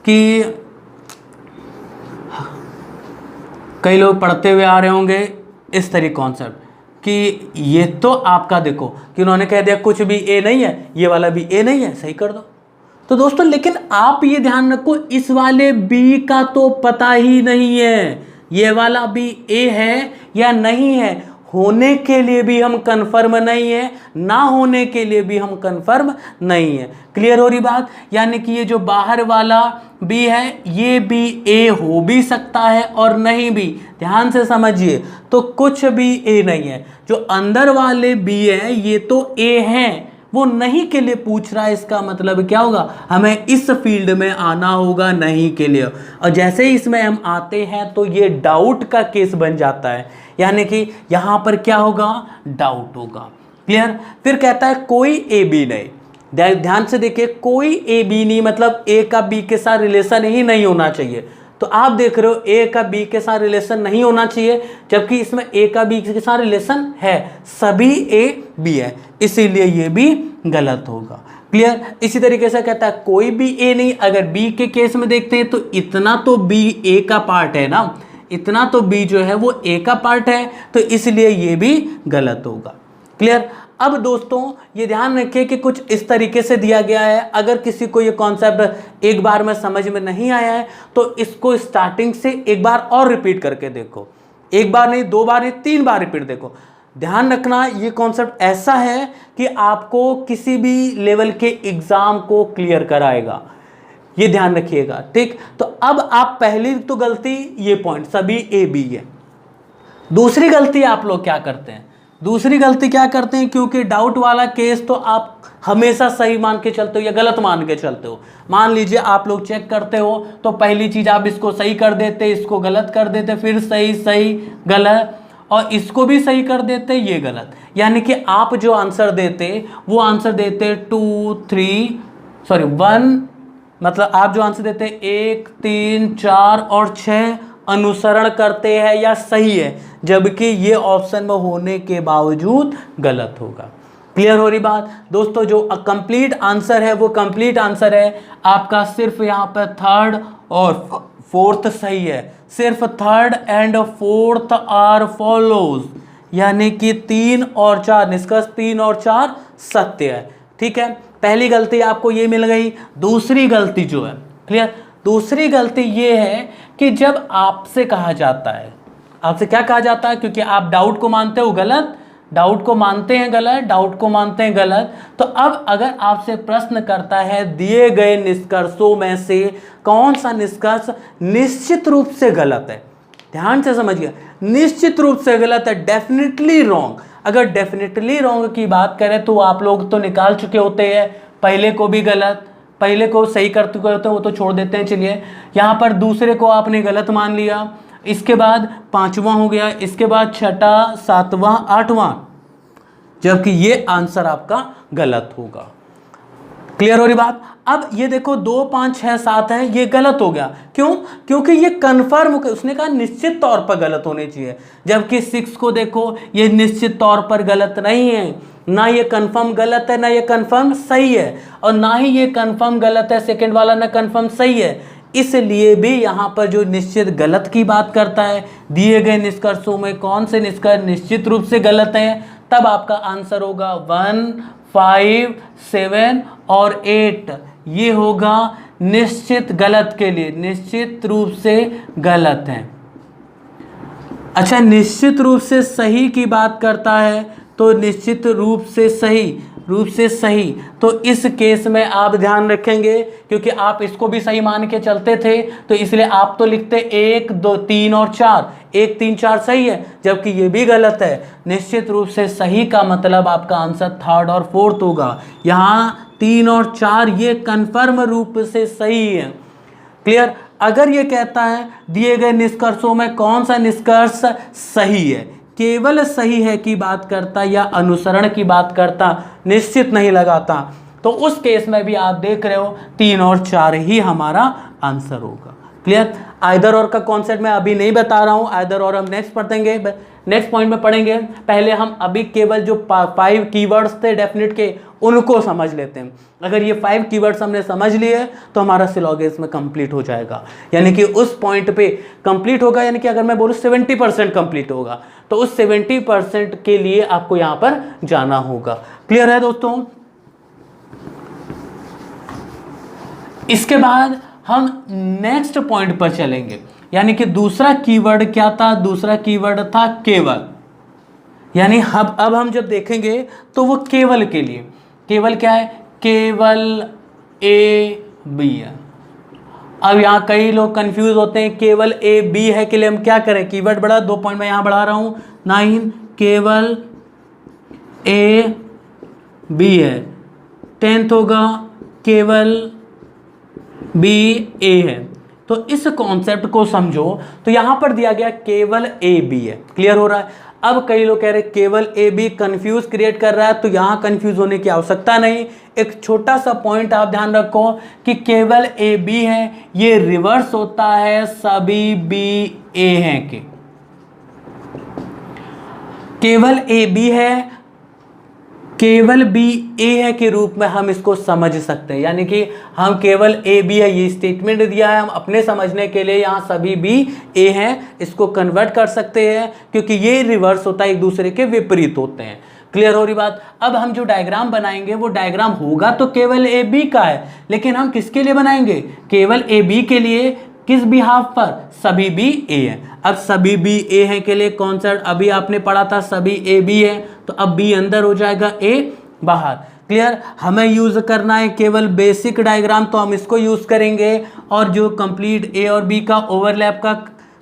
कि कई लोग पढ़ते हुए आ रहे होंगे इस तरीके कॉन्सेप्ट कि ये तो आपका देखो कि उन्होंने कह दिया कुछ भी ए नहीं है, ये वाला भी ए नहीं है, सही कर दो। तो दोस्तों लेकिन आप ये ध्यान रखो, इस वाले बी का तो पता ही नहीं है ये वाला भी ए है या नहीं है, होने के लिए भी हम कंफर्म नहीं है, ना होने के लिए भी हम कंफर्म नहीं है, क्लियर हो रही बात। यानी कि ये जो बाहर वाला बी है ये भी ए हो भी सकता है और नहीं भी, ध्यान से समझिए। तो कुछ भी ए नहीं है, जो अंदर वाले बी है ये तो ए हैं, वो नहीं के लिए पूछ रहा है, इसका मतलब क्या होगा, हमें इस फील्ड में आना होगा नहीं के लिए। और जैसे ही इसमें हम आते हैं तो ये डाउट का केस बन जाता है, यानी कि यहां पर क्या होगा, डाउट होगा, क्लियर। फिर कहता है कोई ए बी नहीं, ध्यान से देखिए, कोई ए बी नहीं मतलब ए का बी के साथ रिलेशन ही नहीं होना चाहिए। तो आप देख रहे हो ए का बी के साथ रिलेशन नहीं होना चाहिए, जबकि इसमें ए का बी के साथ रिलेशन है, सभी ए बी है, इसीलिए ये भी गलत होगा, क्लियर। इसी तरीके से कहता है कोई भी ए नहीं। अगर बी के केस में देखते हैं तो इतना तो बी ए का पार्ट है ना, इतना तो बी जो है वो ए का पार्ट है, तो इसलिए ये भी गलत होगा, क्लियर। अब दोस्तों ये ध्यान रखिए कि कुछ इस तरीके से दिया गया है। अगर किसी को ये कॉन्सेप्ट एक बार में समझ में नहीं आया है तो इसको स्टार्टिंग से एक बार और रिपीट करके देखो, एक बार नहीं, दो बार नहीं, 3 बार रिपीट देखो। ध्यान रखना ये कॉन्सेप्ट ऐसा है कि आपको किसी भी लेवल के एग्जाम को क्लियर कराएगा, ये ध्यान रखिएगा, ठीक। तो अब आप पहली तो गलती ये पॉइंट सभी ए बी है। दूसरी गलती आप लोग क्या करते हैं, दूसरी गलती क्या करते हैं, क्योंकि डाउट वाला केस तो आप हमेशा सही मान के चलते हो या गलत मान के चलते हो। मान लीजिए आप लोग चेक करते हो तो पहली चीज आप इसको सही कर देते, इसको गलत कर देते, फिर सही सही गलत, और इसको भी सही कर देते, ये गलत। यानी कि आप जो आंसर देते वो आंसर देते 1, मतलब आप जो आंसर देते 1, 3, 4 और 6 अनुसरण करते हैं या सही है, जबकि ये ऑप्शन में होने के बावजूद गलत होगा, क्लियर हो रही बात। दोस्तों जो कंप्लीट आंसर है वो कंप्लीट आंसर है आपका, सिर्फ यहाँ पर 3rd और 4th सही है, सिर्फ 3rd and 4th are follows, यानी कि 3 और 4 निष्कर्ष, 3 और 4 सत्य है, ठीक है। पहली गलती आपको ये मिल गई। दूसरी गलती जो है, क्लियर, दूसरी गलती ये है कि जब आपसे कहा जाता है, आपसे क्या कहा जाता है, क्योंकि आप डाउट को मानते हो गलत, डाउट को मानते हैं गलत, डाउट को मानते हैं गलत, तो अब अगर आपसे प्रश्न करता है दिए गए निष्कर्षों में से कौन सा निष्कर्ष निश्चित रूप से गलत है, ध्यान से समझिए, निश्चित रूप से गलत है, डेफिनेटली रॉन्ग। अगर डेफिनेटली रॉन्ग की बात करें तो आप लोग तो निकाल चुके होते हैं, पहले को भी गलत, पहले को सही कर चुके होते हैं, वो तो छोड़ देते हैं, चलिए। यहाँ पर दूसरे को आपने गलत मान लिया, इसके बाद 5वां हो गया, इसके बाद 6वां, 7वां, 8वां, जबकि ये आंसर आपका गलत होगा। क्लियर हो रही बात। अब ये देखो 2 5 6 7 है, ये गलत हो गया। क्यों? क्योंकि ये कन्फर्म, उसने कहा निश्चित तौर पर गलत होने चाहिए, जबकि 6 को देखो ये निश्चित तौर पर गलत नहीं है, ना ये कंफर्म गलत है ना ये कंफर्म सही है, और ना ही ये कंफर्म गलत है सेकंड वाला ना कंफर्म सही है। इसलिए भी यहाँ पर जो निश्चित गलत की बात करता है, दिए गए निष्कर्षों में कौन से निष्कर्ष निश्चित रूप से गलत हैं, तब आपका आंसर होगा 1 5 7 और 8। ये होगा निश्चित गलत के लिए, निश्चित रूप से गलत है। अच्छा, निश्चित रूप से सही की बात करता है तो निश्चित रूप से सही, तो इस केस में आप ध्यान रखेंगे, क्योंकि आप इसको भी सही मान के चलते थे तो इसलिए आप तो लिखते 1 2 3 और 4, 1 3 4 सही है, जबकि ये भी गलत है। निश्चित रूप से सही का मतलब आपका आंसर 3rd और 4th होगा। यहाँ 3 और 4 ये कन्फर्म रूप से सही है। क्लियर? अगर ये कहता है दिए गए निष्कर्षों में कौन सा निष्कर्ष सही है, केवल सही है की बात करता या अनुसरण की बात करता, निश्चित नहीं लगाता, तो उस केस में भी आप देख रहे हो 3 और 4 ही हमारा आंसर होगा। क्लियर? आइदर और का कॉन्सेप्ट मैं अभी नहीं बता रहा हूं, आइदर और हम नेक्स्ट पढ़ेंगे, नेक्स्ट पॉइंट में पढ़ेंगे। पहले हम अभी केवल जो 5 कीवर्ड्स थे डेफिनेट के उनको समझ लेते हैं। अगर ये 5 कीवर्ड्स हमने समझ लिए तो हमारा सिलोगिज्म कंप्लीट हो जाएगा, यानी कि उस पॉइंट पे कंप्लीट होगा, यानी कि अगर मैं बोलूँ 70% कंप्लीट होगा, तो उस 70% के लिए आपको यहाँ पर जाना होगा। क्लियर है दोस्तों? इसके बाद हम नेक्स्ट पॉइंट पर चलेंगे, यानी कि दूसरा कीवर्ड क्या था? दूसरा कीवर्ड था केवल, यानी अब हम जब देखेंगे तो वो केवल के लिए, केवल क्या है? केवल ए बी है। अब यहाँ कई लोग कंफ्यूज होते हैं, केवल ए बी है के लिए हम क्या करें? कीवर्ड बढ़ा, 2 पॉइंट मैं यहाँ बढ़ा रहा हूँ, 9 केवल ए बी है, 10th होगा केवल बी ए है। तो इस कॉन्सेप्ट को समझो, तो यहां पर दिया गया केवल ए बी है। क्लियर हो रहा है? अब कई लोग कह रहे केवल ए बी कंफ्यूज क्रिएट कर रहा है, तो यहां कंफ्यूज होने की आवश्यकता नहीं। एक छोटा सा पॉइंट आप ध्यान रखो कि केवल ए बी है, ये रिवर्स होता है सभी बी ए हैं के। केवल ए बी है, केवल बी ए है के रूप में हम इसको समझ सकते हैं, यानी कि हम केवल ए बी है ये स्टेटमेंट दिया है, हम अपने समझने के लिए यहाँ सभी बी ए हैं इसको कन्वर्ट कर सकते हैं, क्योंकि ये रिवर्स होता है, एक दूसरे के विपरीत होते हैं। क्लियर हो रही बात? अब हम जो डायग्राम बनाएंगे वो डायग्राम होगा तो केवल ए बी का है, लेकिन हम किसके लिए बनाएंगे? केवल ए बी के लिए। किस बिहाफ पर? सभी बी ए है। अब सभी बी ए है के लिए कॉन्सेप्ट अभी आपने पढ़ा था, सभी ए बी है, तो अब बी अंदर हो जाएगा, ए बाहर। क्लियर? हमें यूज करना है केवल बेसिक डायग्राम, तो हम इसको यूज करेंगे, और जो कंप्लीट ए और बी का ओवरलैप का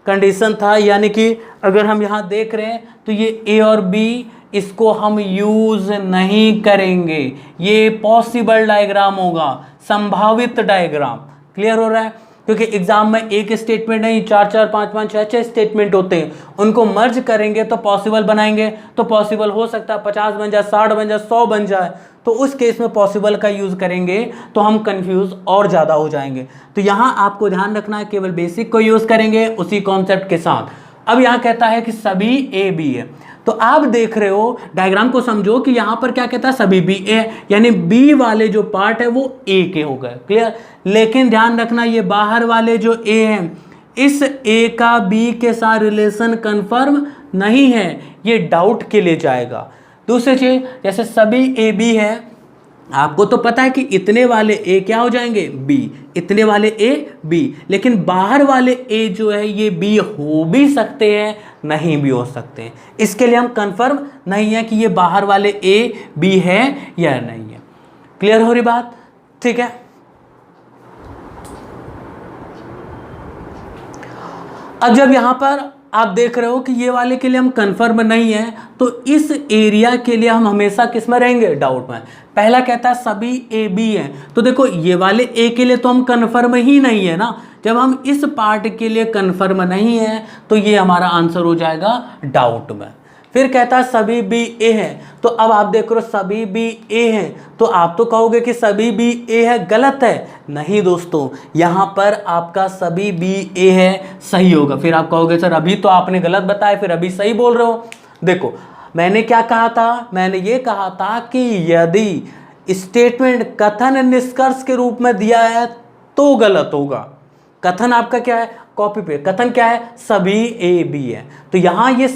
कंडीशन था, यानी कि अगर हम यहाँ देख रहे हैं तो ये ए और बी, इसको हम यूज नहीं करेंगे, ये पॉसिबल डायग्राम होगा, संभावित डायग्राम। क्लियर हो रहा है? क्योंकि एग्जाम में एक स्टेटमेंट नहीं, 4 4 5 5 6 6 स्टेटमेंट होते हैं, उनको मर्ज करेंगे तो पॉसिबल बनाएंगे, तो पॉसिबल हो सकता है 50 बन जाए, 60 बन जाए, 100 बन जाए, तो उस केस में पॉसिबल का यूज करेंगे तो हम कंफ्यूज और ज़्यादा हो जाएंगे। तो यहाँ आपको ध्यान रखना है, केवल बेसिक को यूज करेंगे उसी कॉन्सेप्ट के साथ। अब यहाँ कहता है कि सभी ए बी है, तो आप देख रहे हो डायग्राम को समझो कि यहाँ पर क्या कहता है? सभी बी ए, यानी बी वाले जो पार्ट है वो ए के हो गए। क्लियर? लेकिन ध्यान रखना ये बाहर वाले जो ए हैं, इस ए का बी के साथ रिलेशन कंफर्म नहीं है, ये डाउट के लिए जाएगा। दूसरी चीज, जैसे सभी ए बी है, आपको तो पता है कि इतने वाले ए क्या हो जाएंगे? बी, इतने वाले ए बी, लेकिन बाहर वाले ए जो है ये बी हो भी सकते हैं, नहीं भी हो सकते हैं। इसके लिए हम कंफर्म नहीं है कि ये बाहर वाले ए बी है या नहीं है। क्लियर हो रही बात? ठीक है। अब जब यहां पर आप देख रहे हो कि ये वाले के लिए हम कंफर्म नहीं है, तो इस एरिया के लिए हम हमेशा किस में रहेंगे? डाउट में। पहला कहता है सभी ए बी है, तो देखो ये वाले ए के लिए तो हम कंफर्म ही नहीं है ना, जब हम इस पार्ट के लिए कंफर्म नहीं है तो ये हमारा आंसर हो जाएगा डाउट में। फिर कहता है सभी बी ए हैं। तो अब आप देख रहे हो सभी बी ए हैं, तो आप तो कहोगे कि सभी बी ए है, गलत है। नहीं दोस्तों, यहाँ पर आपका सभी बी ए है सही होगा। फिर आप कहोगे सर अभी तो आपने गलत बताया, फिर अभी सही बोल रहे हो। देखो मैंने क्या कहा था, मैंने ये कहा था कि यदि स्टेटमेंट कथन निष्कर्ष के रूप में दिया है तो गलत होगा। कथन आपका क्या है, कॉपी पे, कथन क्या है, सभी ए बी है। तो यहां ये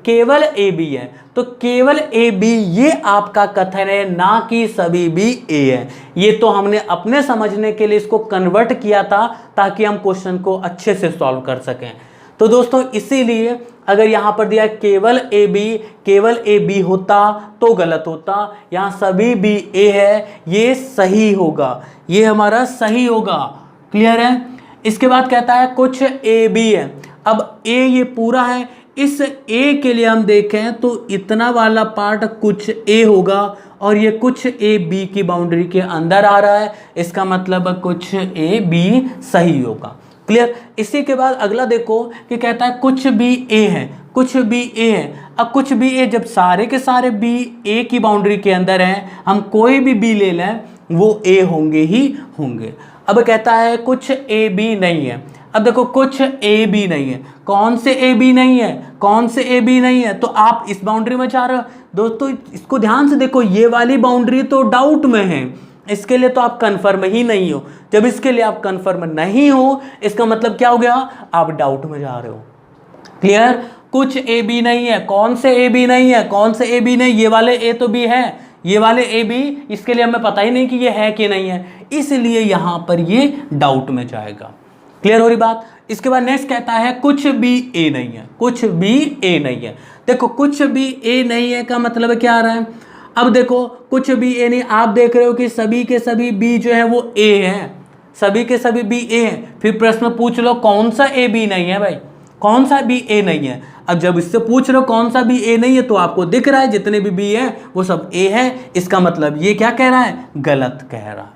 केवल ए बी है, तो केवल ए बी ये आपका कथन है, ना कि सभी बी ए है। ये तो हमने अपने समझने के लिए इसको कन्वर्ट किया था ताकि हम क्वेश्चन को अच्छे से सॉल्व कर सकें। तो दोस्तों इसीलिए अगर यहां पर दिया केवल ए बी होता तो गलत होता, यहां सभी बी ए है, ये सही होगा, ये हमारा सही होगा। क्लियर है। इसके बाद कहता है कुछ ए बी है। अब ए ये पूरा है, इस ए के लिए हम देखें तो इतना वाला पार्ट कुछ ए होगा और ये कुछ ए बी की बाउंड्री के अंदर आ रहा है, इसका मतलब कुछ ए बी सही होगा। क्लियर। इसी के बाद अगला देखो कि कहता है कुछ बी ए है, कुछ बी ए है। अब कुछ बी ए, जब सारे के सारे बी ए की बाउंड्री के अंदर हैं, हम कोई भी बी ले लें वो ए होंगे ही होंगे। अब कहता है कुछ ए बी नहीं है। अब देखो कुछ ए बी नहीं है, कौन से ए बी नहीं है, कौन से ए बी नहीं है, तो आप इस बाउंड्री में जा रहे हो। दोस्तों इसको ध्यान से देखो, ये वाली बाउंड्री तो डाउट में है, इसके लिए तो आप कंफर्म ही नहीं हो। जब इसके लिए आप कंफर्म नहीं हो, इसका मतलब क्या हो गया, आप डाउट में जा रहे हो। क्लियर। कुछ ए बी नहीं है, कौन से ए बी नहीं है, कौन से ए बी नहीं, ये वाले ए तो बी है, ये वाले ए बी, इसके लिए हमें पता ही नहीं कि ये है कि नहीं है, इसलिए यहां पर ये डाउट में जाएगा। क्लियर हो रही बात। इसके बाद नेक्स्ट कहता है कुछ बी ए नहीं है, कुछ बी ए नहीं है। देखो कुछ भी ए नहीं है का मतलब क्या आ रहा है, अब देखो कुछ भी ए नहीं, आप देख रहे हो कि सभी के सभी बी जो है वो ए है, सभी के सभी बी ए है। फिर प्रश्न पूछ लो कौन सा ए बी नहीं है भाई, कौन सा बी ए नहीं है। अब जब इससे पूछ रहे हो कौन सा बी ए नहीं है, तो आपको दिख रहा है जितने भी बी है वो सब ए है, इसका मतलब ये क्या कह रहा है, गलत कह रहा।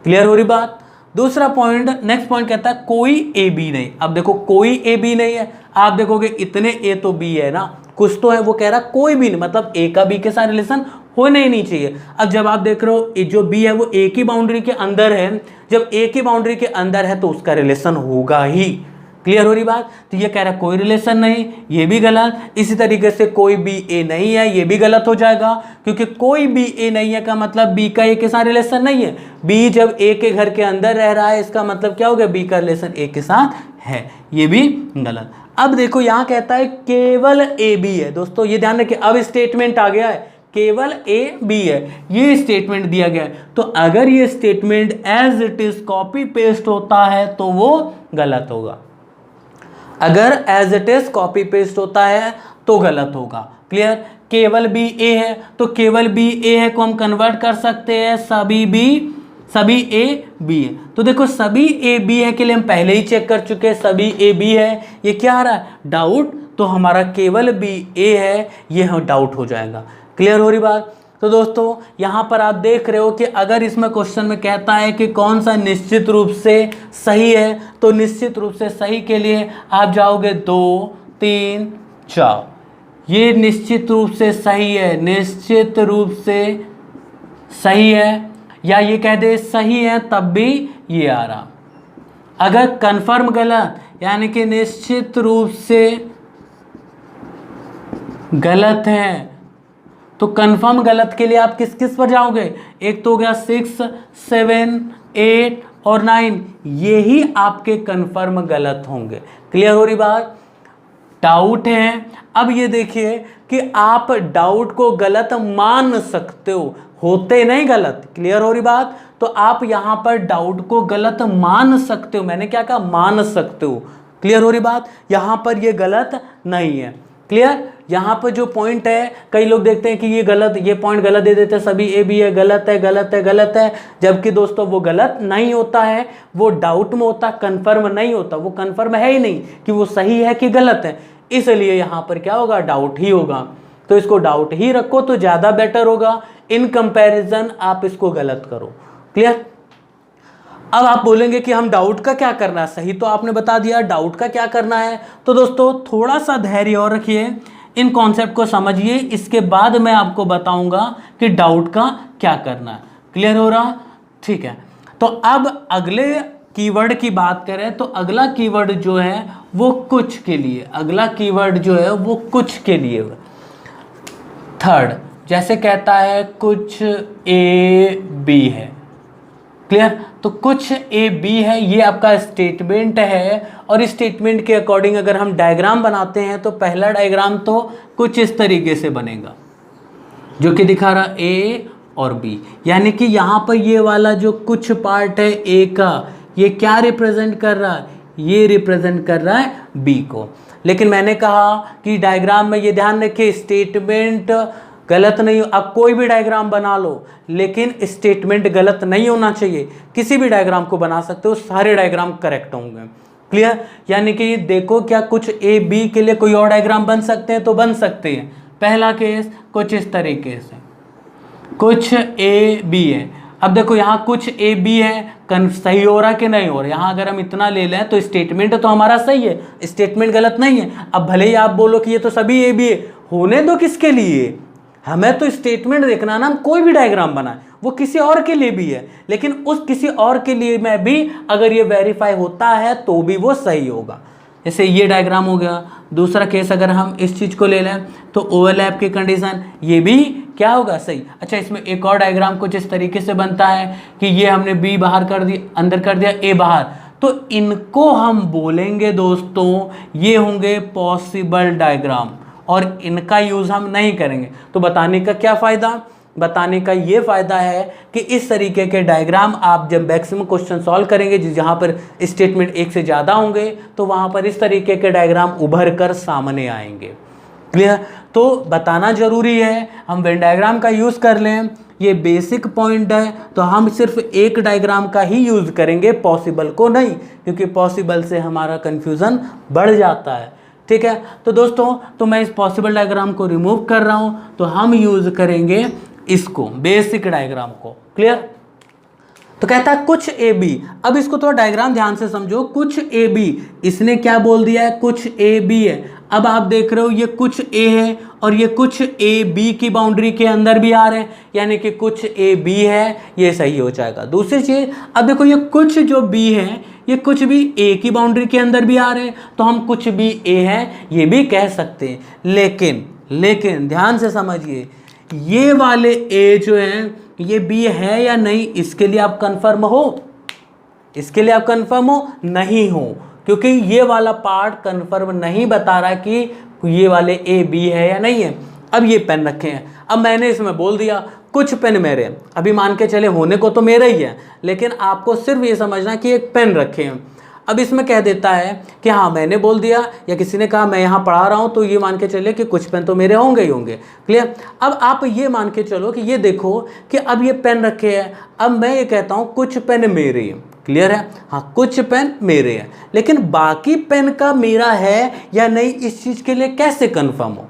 क्लियर हो रही बात। दूसरा पॉइंट, नेक्स्ट पॉइंट कहता है कोई ए बी नहीं। अब देखो कोई ए बी नहीं है, आप देखोगे इतने ए तो बी है ना, कुछ तो है, वो कह रहा कोई भी नहीं, मतलब ए का बी के साथ रिलेशन होना ही नहीं चाहिए। अब जब आप देख रहे हो जो बी है वो ए की बाउंड्री के अंदर है, जब ए की बाउंड्री के अंदर है तो उसका रिलेशन होगा ही। क्लियर हो रही बात। तो ये कह रहा है कोई रिलेशन नहीं, ये भी गलत। इसी तरीके से कोई बी ए नहीं है, ये भी गलत हो जाएगा, क्योंकि कोई बी ए नहीं है का मतलब बी का ए के साथ रिलेशन नहीं है। बी जब ए के घर के अंदर रह रहा है, इसका मतलब क्या हो गया, बी का रिलेशन ए के साथ है, ये भी गलत। अब देखो यहाँ कहता है केवल ए बी है। दोस्तों ये ध्यान रखिए, अब स्टेटमेंट आ गया है, केवल ए बी है, ये स्टेटमेंट दिया गया है। तो अगर ये statement as it is copy paste होता है तो वो गलत होगा। अगर as it is copy paste होता है तो गलत होगा। क्लियर। केवल बी ए है, तो केवल बी ए है को हम कन्वर्ट कर सकते हैं सभी ए बी है। तो देखो सभी ए बी है के लिए हम पहले ही चेक कर चुके हैं, सभी ए बी है, ये क्या आ रहा है, डाउट। तो हमारा केवल बी ए है, ये हम डाउट हो जाएगा। क्लियर हो रही बात। तो दोस्तों यहाँ पर आप देख रहे हो कि अगर इसमें क्वेश्चन में कहता है कि कौन सा निश्चित रूप से सही है, तो निश्चित रूप से सही के लिए आप जाओगे 2 3 4, ये निश्चित रूप से सही है, निश्चित रूप से सही है, या ये कह दे सही है तब भी ये आ रहा। अगर कंफर्म गलत, यानी कि निश्चित रूप से गलत है, तो कंफर्म गलत के लिए आप किस किस पर जाओगे, एक तो हो गया 6 7 8 और 9, ये ही आपके कंफर्म गलत होंगे। क्लियर हो रही बात। डाउट है। अब ये देखिए कि आप डाउट को गलत मान सकते हो, होते नहीं गलत। क्लियर हो रही बात। तो आप यहां पर डाउट को गलत मान सकते हो, मैंने क्या कहा, मान सकते हो। क्लियर हो रही बात। यहां पर ये गलत नहीं है। क्लियर। यहाँ पर जो पॉइंट है, कई लोग देखते हैं कि ये गलत, ये पॉइंट गलत दे देते हैं, सभी ए बी है, गलत है गलत है गलत है, जबकि दोस्तों वो गलत नहीं होता है, वो डाउट में होता, कंफर्म नहीं होता, वो कंफर्म है ही नहीं कि वो सही है कि गलत है, इसलिए यहाँ पर क्या होगा, डाउट ही होगा। तो इसको डाउट ही रखो तो ज़्यादा बेटर होगा, इन कंपैरिजन आप इसको गलत करो। क्लियर। अब आप बोलेंगे कि हम डाउट का क्या करना है, सही तो आपने बता दिया, डाउट का क्या करना है। तो दोस्तों थोड़ा सा धैर्य और रखिए, इन कॉन्सेप्ट को समझिए, इसके बाद मैं आपको बताऊंगा कि डाउट का क्या करना है। क्लियर हो रहा? ठीक है। तो अब अगले कीवर्ड की बात करें तो अगला कीवर्ड जो है वो कुछ के लिए, अगला कीवर्ड जो है वो कुछ के लिए। थर्ड, जैसे कहता है कुछ ए बी है। क्लियर? तो कुछ ए बी है, ये आपका स्टेटमेंट है, और इस स्टेटमेंट के अकॉर्डिंग अगर हम डायग्राम बनाते हैं तो पहला डायग्राम तो कुछ इस तरीके से बनेगा, जो कि दिखा रहा ए और बी। यानी कि यहाँ पर ये वाला जो कुछ पार्ट है ए का, ये क्या रिप्रेजेंट कर रहा है? ये रिप्रेजेंट कर रहा है बी को। लेकिन मैंने कहा कि डायग्राम में ये ध्यान रखिए, स्टेटमेंट गलत नहीं, आप कोई भी डायग्राम बना लो लेकिन स्टेटमेंट गलत नहीं होना चाहिए। किसी भी डायग्राम को बना सकते हो, सारे डायग्राम करेक्ट होंगे। क्लियर? यानी कि देखो, क्या कुछ ए बी के लिए कोई और डायग्राम बन सकते हैं? तो बन सकते हैं। पहला केस कुछ इस तरीके से, कुछ ए बी है। अब देखो यहाँ कुछ ए बी है, सही हो रहा कि नहीं हो रहा? यहाँ अगर हम इतना ले लें तो स्टेटमेंट तो हमारा सही है, स्टेटमेंट गलत नहीं है। अब भले ही आप बोलो कि ये तो सभी ए बी है, होने दो किसके लिए? हमें तो स्टेटमेंट देखना ना, हम कोई भी डायग्राम बनाए वो किसी और के लिए भी है, लेकिन उस किसी और के लिए में भी अगर ये वेरीफाई होता है तो भी वो सही होगा। जैसे ये डायग्राम हो गया। दूसरा केस अगर हम इस चीज़ को ले लें तो ओवरलैप की कंडीशन, ये भी क्या होगा? सही। अच्छा, इसमें एक और डायग्राम कुछ इस तरीके से बनता है कि ये हमने बी बाहर कर दिया, अंदर कर दिया, ए बाहर, तो इनको हम बोलेंगे दोस्तों ये होंगे पॉसिबल डायग्राम, और इनका यूज़ हम नहीं करेंगे। तो बताने का क्या फ़ायदा? बताने का ये फ़ायदा है कि इस तरीके के डायग्राम आप जब मैक्सिमम क्वेश्चन सॉल्व करेंगे, जहाँ पर स्टेटमेंट एक से ज़्यादा होंगे, तो वहाँ पर इस तरीके के डायग्राम उभर कर सामने आएंगे। क्लियर? तो बताना ज़रूरी है, हम वेन डायग्राम का यूज़ कर लें, ये बेसिक पॉइंट है। तो हम सिर्फ एक डायग्राम का ही यूज़ करेंगे, पॉसिबल को नहीं, क्योंकि पॉसिबल से हमारा कन्फ्यूज़न बढ़ जाता है। ठीक है? तो दोस्तों, तो मैं इस पॉसिबल डायग्राम को रिमूव कर रहा हूँ, तो हम यूज़ करेंगे इसको, बेसिक डायग्राम को। क्लियर? तो कहता है कुछ ए बी। अब इसको थोड़ा डायग्राम ध्यान से समझो। कुछ ए बी, इसने क्या बोल दिया है? कुछ ए बी है। अब आप देख रहे हो ये कुछ ए है और ये कुछ ए बी की बाउंड्री के अंदर भी आ रहे हैं, यानी कि कुछ ए बी है, ये सही हो जाएगा। दूसरी चीज, अब देखो ये कुछ जो बी है, ये कुछ भी ए की बाउंड्री के अंदर भी आ रहे हैं, तो हम कुछ भी ए है ये भी कह सकते हैं। लेकिन ध्यान से समझिए, ये वाले ए जो है ये बी है या नहीं, इसके लिए आप कंफर्म हो? इसके लिए आप कंफर्म हो? नहीं हो, क्योंकि ये वाला पार्ट कंफर्म नहीं बता रहा कि ये वाले ए बी है या नहीं है। अब ये पेन रखे हैं, अब मैंने इसमें बोल दिया कुछ पेन मेरे हैं, अभी मान के चले होने को तो मेरा ही है, लेकिन आपको सिर्फ ये समझना कि एक पेन रखे हैं। अब इसमें कह देता है कि हाँ मैंने बोल दिया या किसी ने कहा मैं यहाँ पढ़ा रहा हूँ, तो ये मान के चले कि कुछ पेन तो मेरे होंगे ही होंगे। क्लियर? अब आप ये मान के चलो कि ये देखो कि अब ये पेन रखे हैं, अब मैं ये कहता हूँ कुछ पेन मेरे हैं। क्लियर है? हाँ, कुछ पेन मेरे हैं, लेकिन बाकी पेन का मेरा है या नहीं, इस चीज़ के लिए कैसे कंफर्म हो?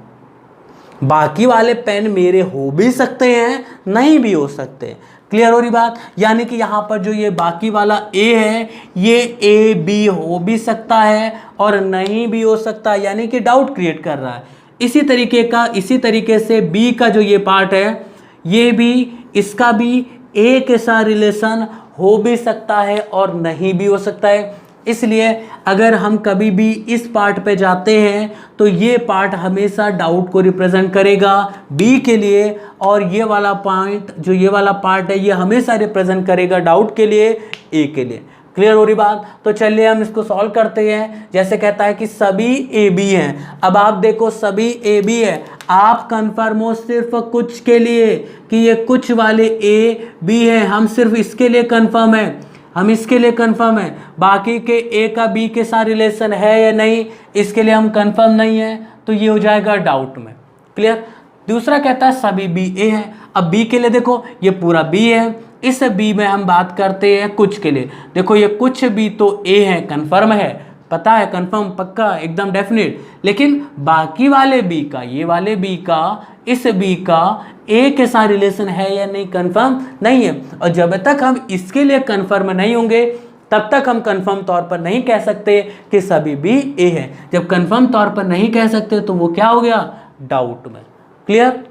बाकी वाले पेन मेरे हो भी सकते हैं, नहीं भी हो सकते। क्लियर हो रही बात? यानी कि यहाँ पर जो ये बाकी वाला ए है, ये ए बी हो भी सकता है और नहीं भी हो सकता, यानी कि डाउट क्रिएट कर रहा है। इसी तरीके से बी का जो ये पार्ट है, ये भी, इसका भी ए के साथ रिलेशन हो भी सकता है और नहीं भी हो सकता है। इसलिए अगर हम कभी भी इस पार्ट पे जाते हैं तो ये पार्ट हमेशा डाउट को रिप्रेजेंट करेगा बी के लिए, और ये वाला पॉइंट जो ये वाला पार्ट है ये हमेशा रिप्रेजेंट करेगा डाउट के लिए ए के लिए। क्लियर हो रही बात? तो चलिए हम इसको सॉल्व करते हैं। जैसे कहता है कि सभी ए बी हैं, अब आप देखो सभी ए बी है, आप कंफर्म हो सिर्फ कुछ के लिए कि ये कुछ वाले ए बी है, हम सिर्फ इसके लिए कंफर्म है, हम इसके लिए कंफर्म है। बाकी के ए का बी के साथ रिलेशन है या नहीं, इसके लिए हम कंफर्म नहीं है, तो ये हो जाएगा डाउट में। क्लियर? दूसरा कहता है सभी बी ए है। अब बी के लिए देखो ये पूरा बी है, इस बी में हम बात करते हैं कुछ के लिए। देखो ये कुछ बी तो ए है, कंफर्म है, पता है, कंफर्म, पक्का, एकदम डेफिनेट। लेकिन बाकी वाले बी का, ये वाले बी का, इस बी का ए के साथ रिलेशन है या नहीं, कंफर्म नहीं है। और जब तक हम इसके लिए कंफर्म नहीं होंगे तब तक हम कंफर्म तौर पर नहीं कह सकते कि सभी बी ए है। जब कंफर्म तौर पर नहीं कह सकते तो वो क्या हो गया? डाउट में। क्लियर।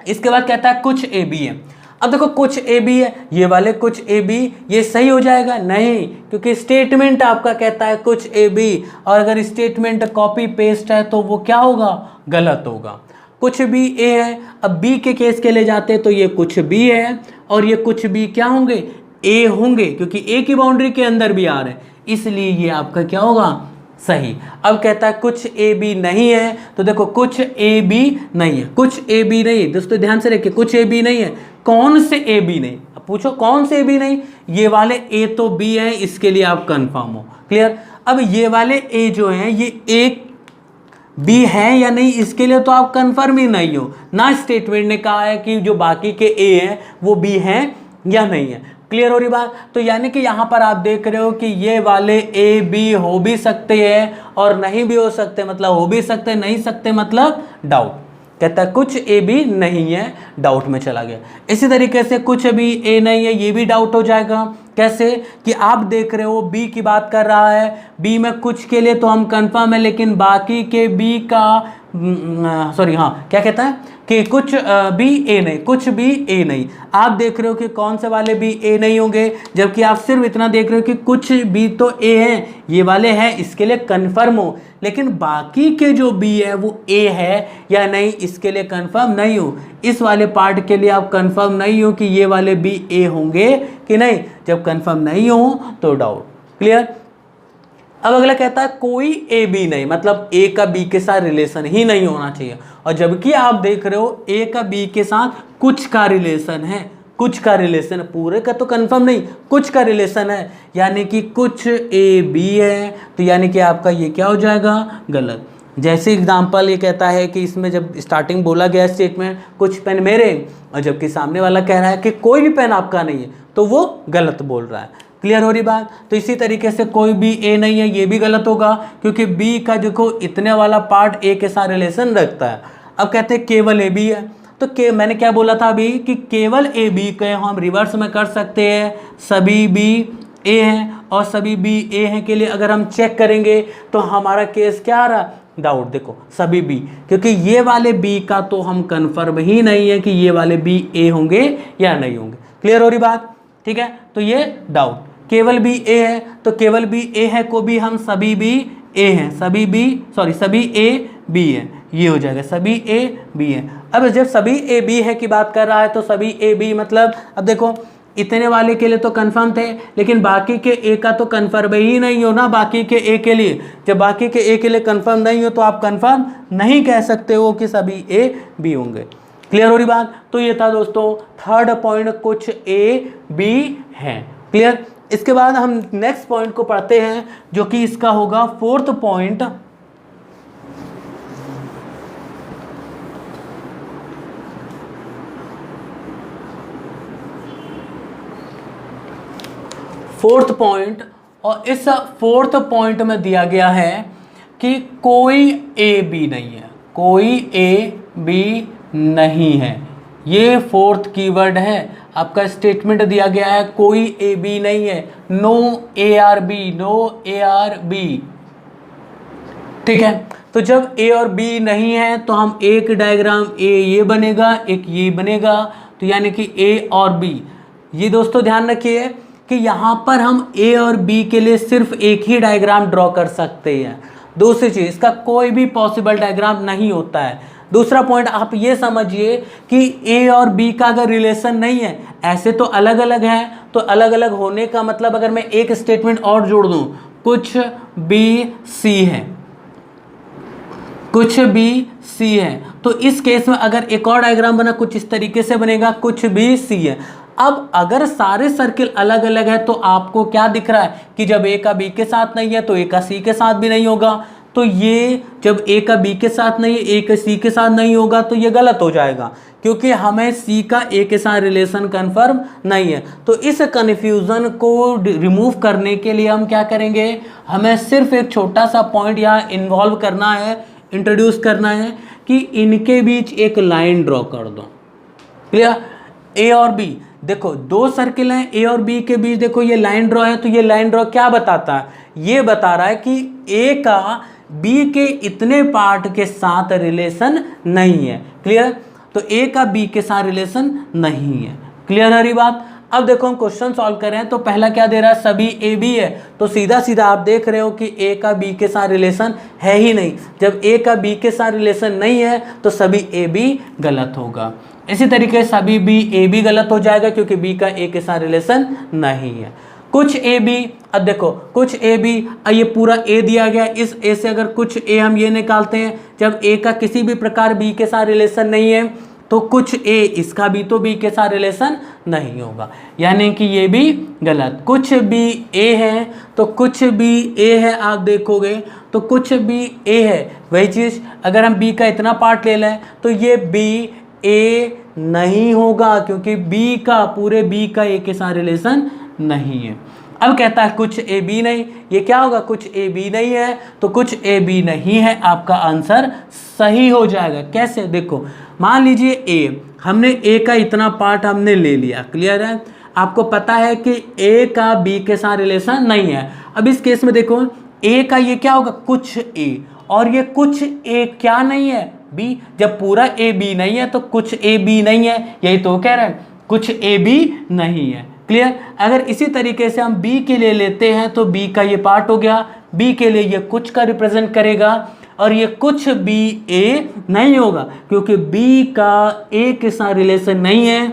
इसके बाद कहता है कुछ ए बी है। अब देखो कुछ ए बी है, ये वाले कुछ ए बी, ये सही हो जाएगा? नहीं, क्योंकि स्टेटमेंट आपका कहता है कुछ ए बी, और अगर स्टेटमेंट कॉपी पेस्ट है तो वो क्या होगा? गलत होगा। कुछ बी ए है, अब बी के केस के लिए जाते हैं तो ये कुछ बी है और ये कुछ बी क्या होंगे? ए होंगे, क्योंकि ए की बाउंड्री के अंदर भी आ रहे हैं, इसलिए ये आपका क्या होगा? सही। अब कहता है कुछ ए बी नहीं है, तो देखो कुछ ए बी नहीं है, कुछ ए बी नहीं है दोस्तों, ध्यान से रखिए, कुछ ए बी नहीं है। कौन से ए बी नहीं? अब पूछो कौन से ए बी नहीं? ये वाले ए तो बी है, इसके लिए आप कंफर्म हो। क्लियर। अब ये वाले ए जो है ये एक बी है या नहीं, इसके लिए तो आप कंफर्म ही नहीं हो ना। स्टेटमेंट ने कहा है कि जो बाकी के ए हैं वो बी हैं या नहीं है। क्लियर हो रही बात? तो यानी कि यहाँ पर आप देख रहे हो कि ये वाले ए बी हो भी सकते हैं और नहीं भी हो सकते, मतलब हो भी सकते नहीं सकते, मतलब डाउट। कहता है कुछ ए बी नहीं है, डाउट में चला गया। इसी तरीके से कुछ भी ए नहीं है, ये भी डाउट हो जाएगा। कैसे? कि आप देख रहे हो बी की बात कर रहा है, बी में कुछ के लिए तो हम कंफर्म है, लेकिन बाकी के बी का सॉरी हाँ क्या कहता है कि कुछ बी ए नहीं, कुछ भी ए नहीं। आप देख रहे हो कि कौन से वाले बी ए नहीं होंगे, जबकि आप सिर्फ इतना देख रहे हो कि कुछ बी तो ए हैं, ये वाले हैं, इसके लिए कंफर्म हो, लेकिन बाकी के जो बी है वो ए है या नहीं, इसके लिए कंफर्म नहीं हो। इस वाले पार्ट के लिए आप कंफर्म नहीं हो कि ये वाले बी ए होंगे कि नहीं। जब कंफर्म नहीं हो तो डाउट। क्लियर। अब अगला कहता है कोई ए बी नहीं, मतलब ए का बी के साथ रिलेशन ही नहीं होना चाहिए, और जबकि आप देख रहे हो ए का बी के साथ कुछ का रिलेशन है, कुछ का रिलेशन, पूरे का तो कंफर्म नहीं, कुछ का रिलेशन है, यानी कि कुछ ए बी है, तो यानी कि आपका ये क्या हो जाएगा? गलत। जैसे एग्जाम्पल ये कहता है कि इसमें जब स्टार्टिंग बोला गया स्टेटमेंट कुछ पेन मेरे, और जबकि सामने वाला कह रहा है कि कोई भी पेन आपका नहीं है, तो वो गलत बोल रहा है। क्लियर हो रही बात? तो इसी तरीके से कोई भी ए नहीं है, ये भी गलत होगा, क्योंकि बी का देखो इतने वाला पार्ट ए के साथ रिलेशन रखता है। अब कहते हैं केवल ए बी है, तो मैंने क्या बोला था अभी कि केवल ए बी के हम रिवर्स में कर सकते हैं, सभी बी ए हैं, और सभी बी ए हैं के लिए अगर हम चेक करेंगे तो हमारा केस क्या आ रहा? डाउट। देखो सभी बी, क्योंकि ये वाले बी का तो हम कंफर्म ही नहीं है कि ये वाले बी ए होंगे या नहीं होंगे। क्लियर हो रही बात? ठीक है, तो ये डाउट। केवल बी ए है, तो केवल बी ए है को भी हम सभी बी ए हैं, सभी बी सभी ए बी है, ये हो जाएगा सभी ए बी है। अब जब सभी ए बी है की बात कर रहा है तो सभी ए बी मतलब, अब देखो इतने वाले के लिए तो कंफर्म थे, लेकिन बाकी के ए का तो कंफर्म ही नहीं हो ना, बाकी के ए के लिए। जब बाकी के ए के लिए कंफर्म नहीं हो तो आप कंफर्म नहीं कह सकते हो कि सभी ए बी होंगे। क्लियर हो रही बात? तो ये था दोस्तों थर्ड पॉइंट, कुछ ए बी है। क्लियर। इसके बाद हम नेक्स्ट पॉइंट को पढ़ते हैं, जो कि इसका होगा फोर्थ पॉइंट। फोर्थ पॉइंट, और इस फोर्थ पॉइंट में दिया गया है कि कोई ए बी नहीं है, कोई ए बी नहीं है। ये फोर्थ कीवर्ड है। आपका स्टेटमेंट दिया गया है कोई ए बी नहीं है, no A or B, no A or B. ठीक है, तो जब ए और बी नहीं है तो हम एक डायग्राम ए ये बनेगा, एक ये बनेगा, तो यानी कि ए और बी। ये दोस्तों ध्यान रखिए कि यहाँ पर हम ए और बी के लिए सिर्फ एक ही डायग्राम ड्रॉ कर सकते हैं। दूसरी चीज़, इसका कोई भी पॉसिबल डायग्राम नहीं होता है। दूसरा पॉइंट आप ये समझिए कि ए और बी का अगर रिलेशन नहीं है, ऐसे तो अलग अलग हैं, तो अलग अलग होने का मतलब अगर मैं एक स्टेटमेंट और जोड़ दूं, कुछ बी सी है, कुछ बी सी है, तो इस केस में अगर एक और डायग्राम बना कुछ इस तरीके से बनेगा, कुछ बी सी है। अब अगर सारे सर्किल अलग अलग है तो आपको क्या दिख रहा है कि जब ए का बी के साथ नहीं है तो ए का सी के साथ भी नहीं होगा, तो ये जब ए का बी के साथ नहीं है, ए का सी के साथ नहीं होगा, तो ये गलत हो जाएगा, क्योंकि हमें सी का ए के साथ रिलेशन कंफर्म नहीं है। तो इस कन्फ्यूज़न को रिमूव करने के लिए हम क्या करेंगे, हमें सिर्फ एक छोटा सा पॉइंट यहाँ इन्वॉल्व करना है, इंट्रोड्यूस करना है कि इनके बीच एक लाइन ड्रॉ कर दो। क्लियर? ए और बी, देखो दो सर्किल हैं, ए और बी के बीच देखो ये लाइन ड्रॉ है, तो ये लाइन ड्रॉ क्या बताता है, ये बता रहा है कि ए का बी के इतने पार्ट के साथ रिलेशन नहीं है। क्लियर? तो ए का बी के साथ रिलेशन नहीं है। क्लियर है बात? अब देखो हम क्वेश्चन सॉल्व कर रहे हैं, तो पहला क्या दे रहा है, सभी ए बी है, तो सीधा सीधा आप देख रहे हो कि ए का बी के साथ रिलेशन है ही नहीं। जब ए का बी के साथ रिलेशन नहीं है तो सभी ए बी गलत होगा। इसी तरीके से सभी बी ए बी गलत हो जाएगा क्योंकि बी का ए के साथ रिलेशन नहीं है। कुछ ए बी, अब देखो कुछ ए बी, ये पूरा ए दिया गया, इस ए से अगर कुछ ए हम ये निकालते हैं, जब ए का किसी भी प्रकार बी के साथ रिलेशन नहीं है तो कुछ ए इसका भी तो बी के साथ रिलेशन नहीं होगा, यानी कि ये भी गलत। कुछ बी ए है तो कुछ बी ए है, आप देखोगे तो कुछ बी ए है। वही चीज़ अगर हम बी का इतना पार्ट ले लें तो ये बी ए नहीं होगा क्योंकि बी का पूरे बी का ए के साथ रिलेशन नहीं है। अब कहता है कुछ ए बी नहीं, ये क्या होगा, कुछ ए बी नहीं है, तो कुछ ए बी नहीं है, आपका आंसर सही हो जाएगा। कैसे? देखो मान लीजिए ए, हमने ए का इतना पार्ट हमने ले लिया। क्लियर है? आपको पता है कि ए का बी के साथ रिलेशन नहीं है। अब इस केस में देखो ए का ये क्या होगा, कुछ ए, और ये कुछ ए क्या नहीं है, बी। जब पूरा ए बी नहीं है तो कुछ ए बी नहीं है, यही तो कह रहे हैं, कुछ ए बी नहीं है। क्लियर? अगर इसी तरीके से हम बी के लिए लेते हैं तो बी का ये पार्ट हो गया, बी के लिए ये कुछ का रिप्रेजेंट करेगा और ये कुछ बी ए नहीं होगा क्योंकि बी का ए के साथ रिलेशन नहीं है,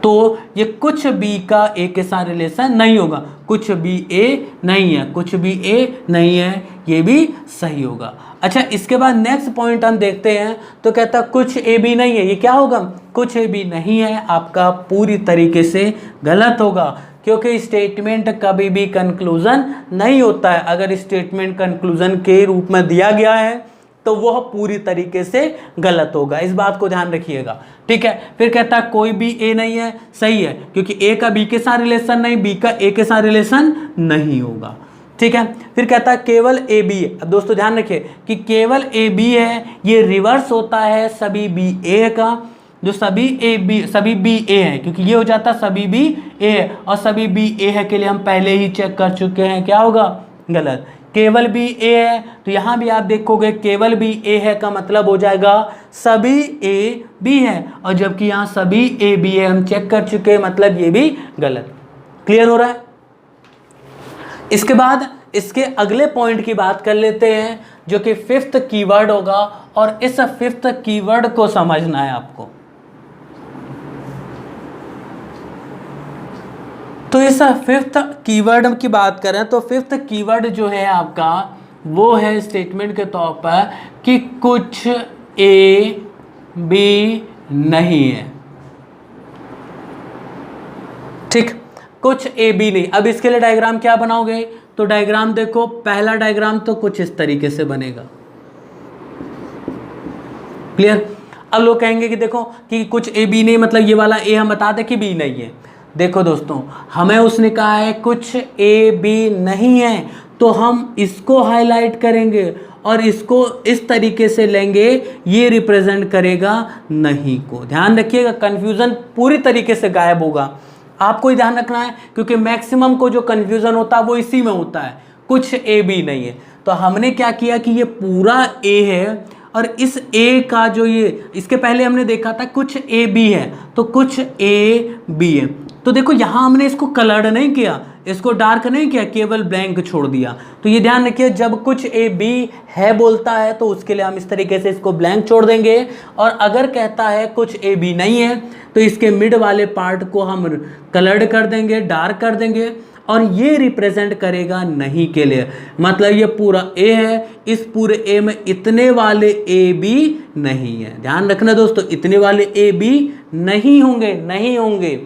तो ये कुछ बी का ए के साथ रिलेशन नहीं होगा। कुछ बी ए नहीं है, कुछ बी ए नहीं है, ये भी सही होगा। अच्छा, इसके बाद नेक्स्ट पॉइंट हम देखते हैं, तो कहता कुछ ए बी नहीं है, ये क्या होगा, कुछ ए बी नहीं है, आपका पूरी तरीके से गलत होगा क्योंकि स्टेटमेंट कभी भी कंक्लूजन नहीं होता है। अगर स्टेटमेंट कंक्लूजन के रूप में दिया गया है तो वह पूरी तरीके से गलत होगा, इस बात को ध्यान रखिएगा। ठीक है? फिर कहता है कोई भी ए नहीं है, सही है क्योंकि ए का बी के साथ रिलेशन नहीं, बी का ए के साथ रिलेशन नहीं होगा। ठीक है? फिर कहता है केवल ए बी। अब दोस्तों ध्यान रखिए कि केवल ए बी है, ये रिवर्स होता है सभी बी ए का, जो सभी बी ए है, क्योंकि ये हो जाता सभी बी ए है और सभी बी ए है के लिए हम पहले ही चेक कर चुके हैं, क्या होगा, गलत। केवल बी ए है तो यहाँ भी आप देखोगे केवल बी ए है का मतलब हो जाएगा सभी ए बी है, और जबकि यहाँ सभी ए बी है हम चेक कर चुके हैं, मतलब ये भी गलत। क्लियर हो रहा है? इसके बाद इसके अगले पॉइंट की बात कर लेते हैं जो कि फिफ्थ कीवर्ड होगा, और इस फिफ्थ कीवर्ड को समझना है आपको। तो इस फिफ्थ कीवर्ड की बात करें तो फिफ्थ कीवर्ड जो है आपका वो है स्टेटमेंट के तौर पर कि कुछ ए बी नहीं है। ठीक, कुछ ए बी नहीं। अब इसके लिए डायग्राम क्या बनाओगे, तो डायग्राम देखो, पहला डायग्राम तो कुछ इस तरीके से बनेगा। क्लियर? अब लोग कहेंगे कि देखो कि कुछ ए बी नहीं, मतलब ये वाला ए हम बता दें कि बी नहीं है। देखो दोस्तों, हमें उसने कहा है कुछ ए बी नहीं है, तो हम इसको हाईलाइट करेंगे और इसको इस तरीके से लेंगे, ये रिप्रेजेंट करेगा नहीं को। ध्यान रखिएगा, कंफ्यूजन पूरी तरीके से गायब होगा। आपको ही ध्यान रखना है क्योंकि मैक्सिमम को जो कंफ्यूजन होता है वो इसी में होता है, कुछ ए बी नहीं है। तो हमने क्या किया कि ये पूरा ए है और इस ए का जो ये, इसके पहले हमने देखा था कुछ ए बी है, तो कुछ ए बी है। तो देखो यहाँ हमने इसको कलर्ड नहीं किया, इसको डार्क नहीं किया, केवल ब्लैंक छोड़ दिया। तो ये ध्यान रखिए, जब कुछ ए बी है बोलता है तो उसके लिए हम इस तरीके से इसको ब्लैंक छोड़ देंगे, और अगर कहता है कुछ ए बी नहीं है तो इसके मिड वाले पार्ट को हम कलर्ड कर देंगे, डार्क कर देंगे, और ये रिप्रेजेंट करेगा नहीं के लिए। मतलब ये पूरा ए है, इस पूरे ए में इतने वाले ए बी नहीं है। ध्यान रखना दोस्तों, इतने वाले ए बी नहीं होंगे, नहीं होंगे।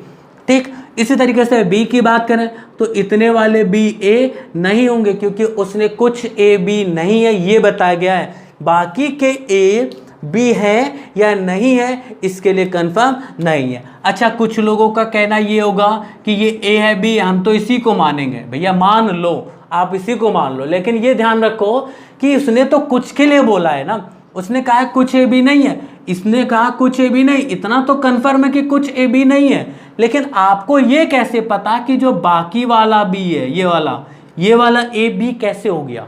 ठीक, इसी तरीके से बी की बात करें तो इतने वाले बी ए नहीं होंगे क्योंकि उसने कुछ ए बी नहीं है ये बताया गया है। बाकी के ए बी है या नहीं है इसके लिए कंफर्म नहीं है। अच्छा, कुछ लोगों का कहना ये होगा कि ये ए है बी, हम तो इसी को मानेंगे। भैया मान लो, आप इसी को मान लो, लेकिन ये ध्यान रखो कि उसने तो कुछ के लिए बोला है ना, उसने कहा कुछ ए बी नहीं है, इसने कहा कुछ ए बी नहीं, इतना तो कंफर्म है कि कुछ ए बी नहीं है। लेकिन आपको ये कैसे पता कि जो बाकी वाला बी है, ये वाला ए बी कैसे हो गया?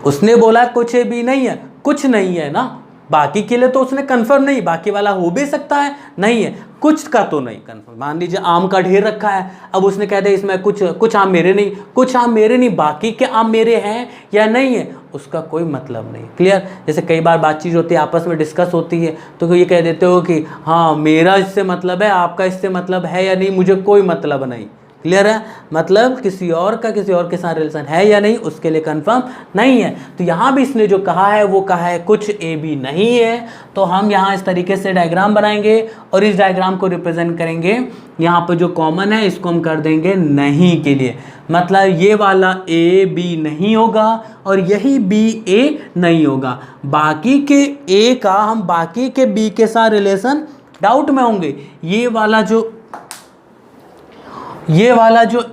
उसने बोला कुछ ए बी नहीं है, कुछ नहीं है ना, बाकी के लिए तो उसने कंफर्म नहीं, बाकी वाला हो भी सकता है, नहीं है, कुछ का तो नहीं कंफर्म। मान लीजिए आम का ढेर रखा है, अब उसने कह दिया इसमें कुछ आम मेरे नहीं, कुछ आम मेरे नहीं, बाकी के आम मेरे हैं या नहीं है, उसका कोई मतलब नहीं। क्लियर? जैसे कई बार बातचीत होती है, आपस में डिस्कस होती है, तो ये कह देते हो कि हाँ मेरा इससे मतलब है, आपका इससे मतलब है या नहीं, मुझे कोई मतलब नहीं। क्लियर है? मतलब किसी और का किसी और के साथ रिलेशन है या नहीं, उसके लिए कंफर्म नहीं है। तो यहाँ भी इसने जो कहा है वो कहा है कुछ ए बी नहीं है। तो हम यहाँ इस तरीके से डायग्राम बनाएंगे और इस डायग्राम को रिप्रेजेंट करेंगे। यहाँ पर जो कॉमन है इसको हम कर देंगे नहीं के लिए, मतलब ये वाला ए बी नहीं होगा और यही बी ए नहीं होगा। बाकी के ए का हम बाकी के बी के साथ रिलेशन डाउट में होंगे। ये वाला जो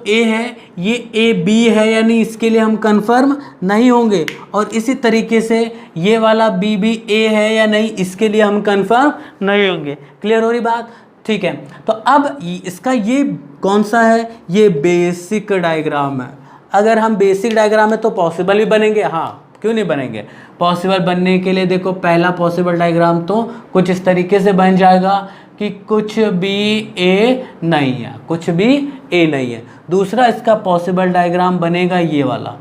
ए है ये ए बी है यानी इसके लिए हम कंफर्म नहीं होंगे, और इसी तरीके से ये वाला बी भी ए है या नहीं, इसके लिए हम कंफर्म नहीं होंगे। क्लियर हो रही बात? ठीक है, तो अब इसका ये कौन सा है, ये बेसिक डायग्राम है। अगर हम बेसिक डायग्राम है तो पॉसिबल भी बनेंगे, हाँ क्यों नहीं बनेंगे। पॉसिबल बनने के लिए देखो पहला पॉसिबल डायग्राम तो कुछ इस तरीके से बन जाएगा कि कुछ भी ए नहीं है, कुछ भी ए नहीं है। दूसरा इसका पॉसिबल डायग्राम बनेगा ये वाला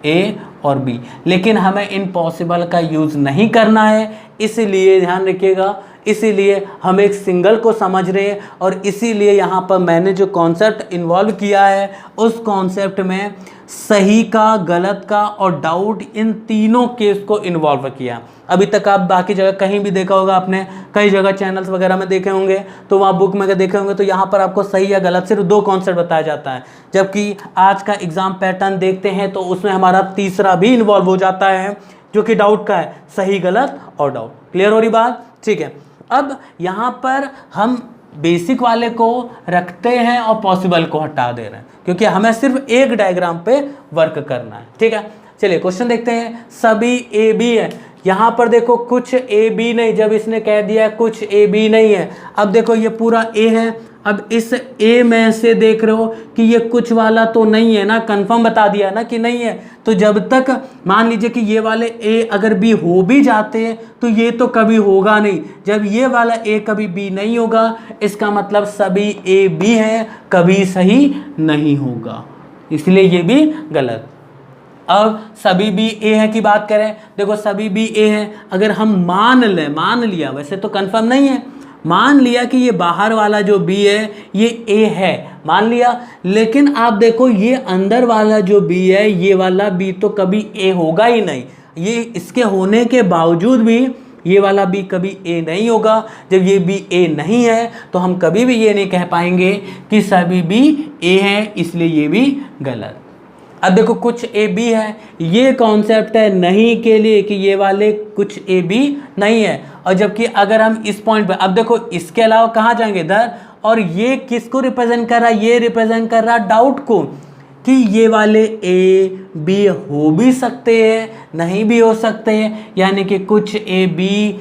ए और बी, लेकिन हमें इन पॉसिबल का यूज़ नहीं करना है, इसलिए ध्यान रखिएगा, इसीलिए हम एक सिंगल को समझ रहे हैं और इसीलिए यहाँ पर मैंने जो कॉन्सेप्ट इन्वॉल्व किया है उस कॉन्सेप्ट में सही का, गलत का और डाउट, इन तीनों केस को इन्वॉल्व किया। अभी तक आप बाकी जगह कहीं भी देखा होगा, आपने कई जगह चैनल्स वगैरह में देखे होंगे, तो वहाँ बुक में देखे होंगे, तो यहाँ पर आपको सही या गलत सिर्फ दो कॉन्सेप्ट बताया जाता है, जबकि आज का एग्जाम पैटर्न देखते हैं तो उसमें हमारा तीसरा भी इन्वॉल्व हो जाता है जो कि डाउट का है, सही गलत और डाउट। क्लियर हो रही बात? ठीक है, अब यहाँ पर हम बेसिक वाले को रखते हैं और पॉसिबल को हटा दे रहे हैं क्योंकि हमें सिर्फ एक डायग्राम पे वर्क करना है। ठीक है, चलिए क्वेश्चन देखते हैं। सभी ए बी है, यहाँ पर देखो कुछ ए बी नहीं, जब इसने कह दिया कुछ ए बी नहीं है, अब देखो ये पूरा ए है, अब इस ए में से देख रहे हो कि ये कुछ वाला तो नहीं है ना, कंफर्म बता दिया ना कि नहीं है। तो जब तक मान लीजिए कि ये वाले ए अगर बी हो भी जाते हैं तो ये तो कभी होगा नहीं। जब ये वाला ए कभी बी नहीं होगा इसका मतलब सभी ए बी है, कभी सही नहीं होगा, इसलिए ये भी गलत। अब सभी बी ए है की बात करें, देखो सभी बी ए है, अगर हम मान लिया, वैसे तो कंफर्म नहीं है, मान लिया कि ये बाहर वाला जो बी है ये ए है, मान लिया, लेकिन आप देखो ये अंदर वाला जो बी है ये वाला बी तो कभी ए होगा ही नहीं। ये इसके होने के बावजूद भी ये वाला बी कभी ए नहीं होगा। जब ये बी ए नहीं है तो हम कभी भी ये नहीं कह पाएंगे कि सभी बी ए है, इसलिए ये भी गलत। अब देखो कुछ ए बी है, ये कॉन्सेप्ट है नहीं के लिए कि ये वाले कुछ ए बी नहीं है, और जबकि अगर हम इस पॉइंट पे, अब देखो इसके अलावा कहाँ जाएंगे इधर, और ये किसको रिप्रेजेंट कर रहा है, ये रिप्रेजेंट कर रहा है डाउट को कि ये वाले ए बी हो भी सकते हैं नहीं भी हो सकते हैं, यानी कि कुछ ए बी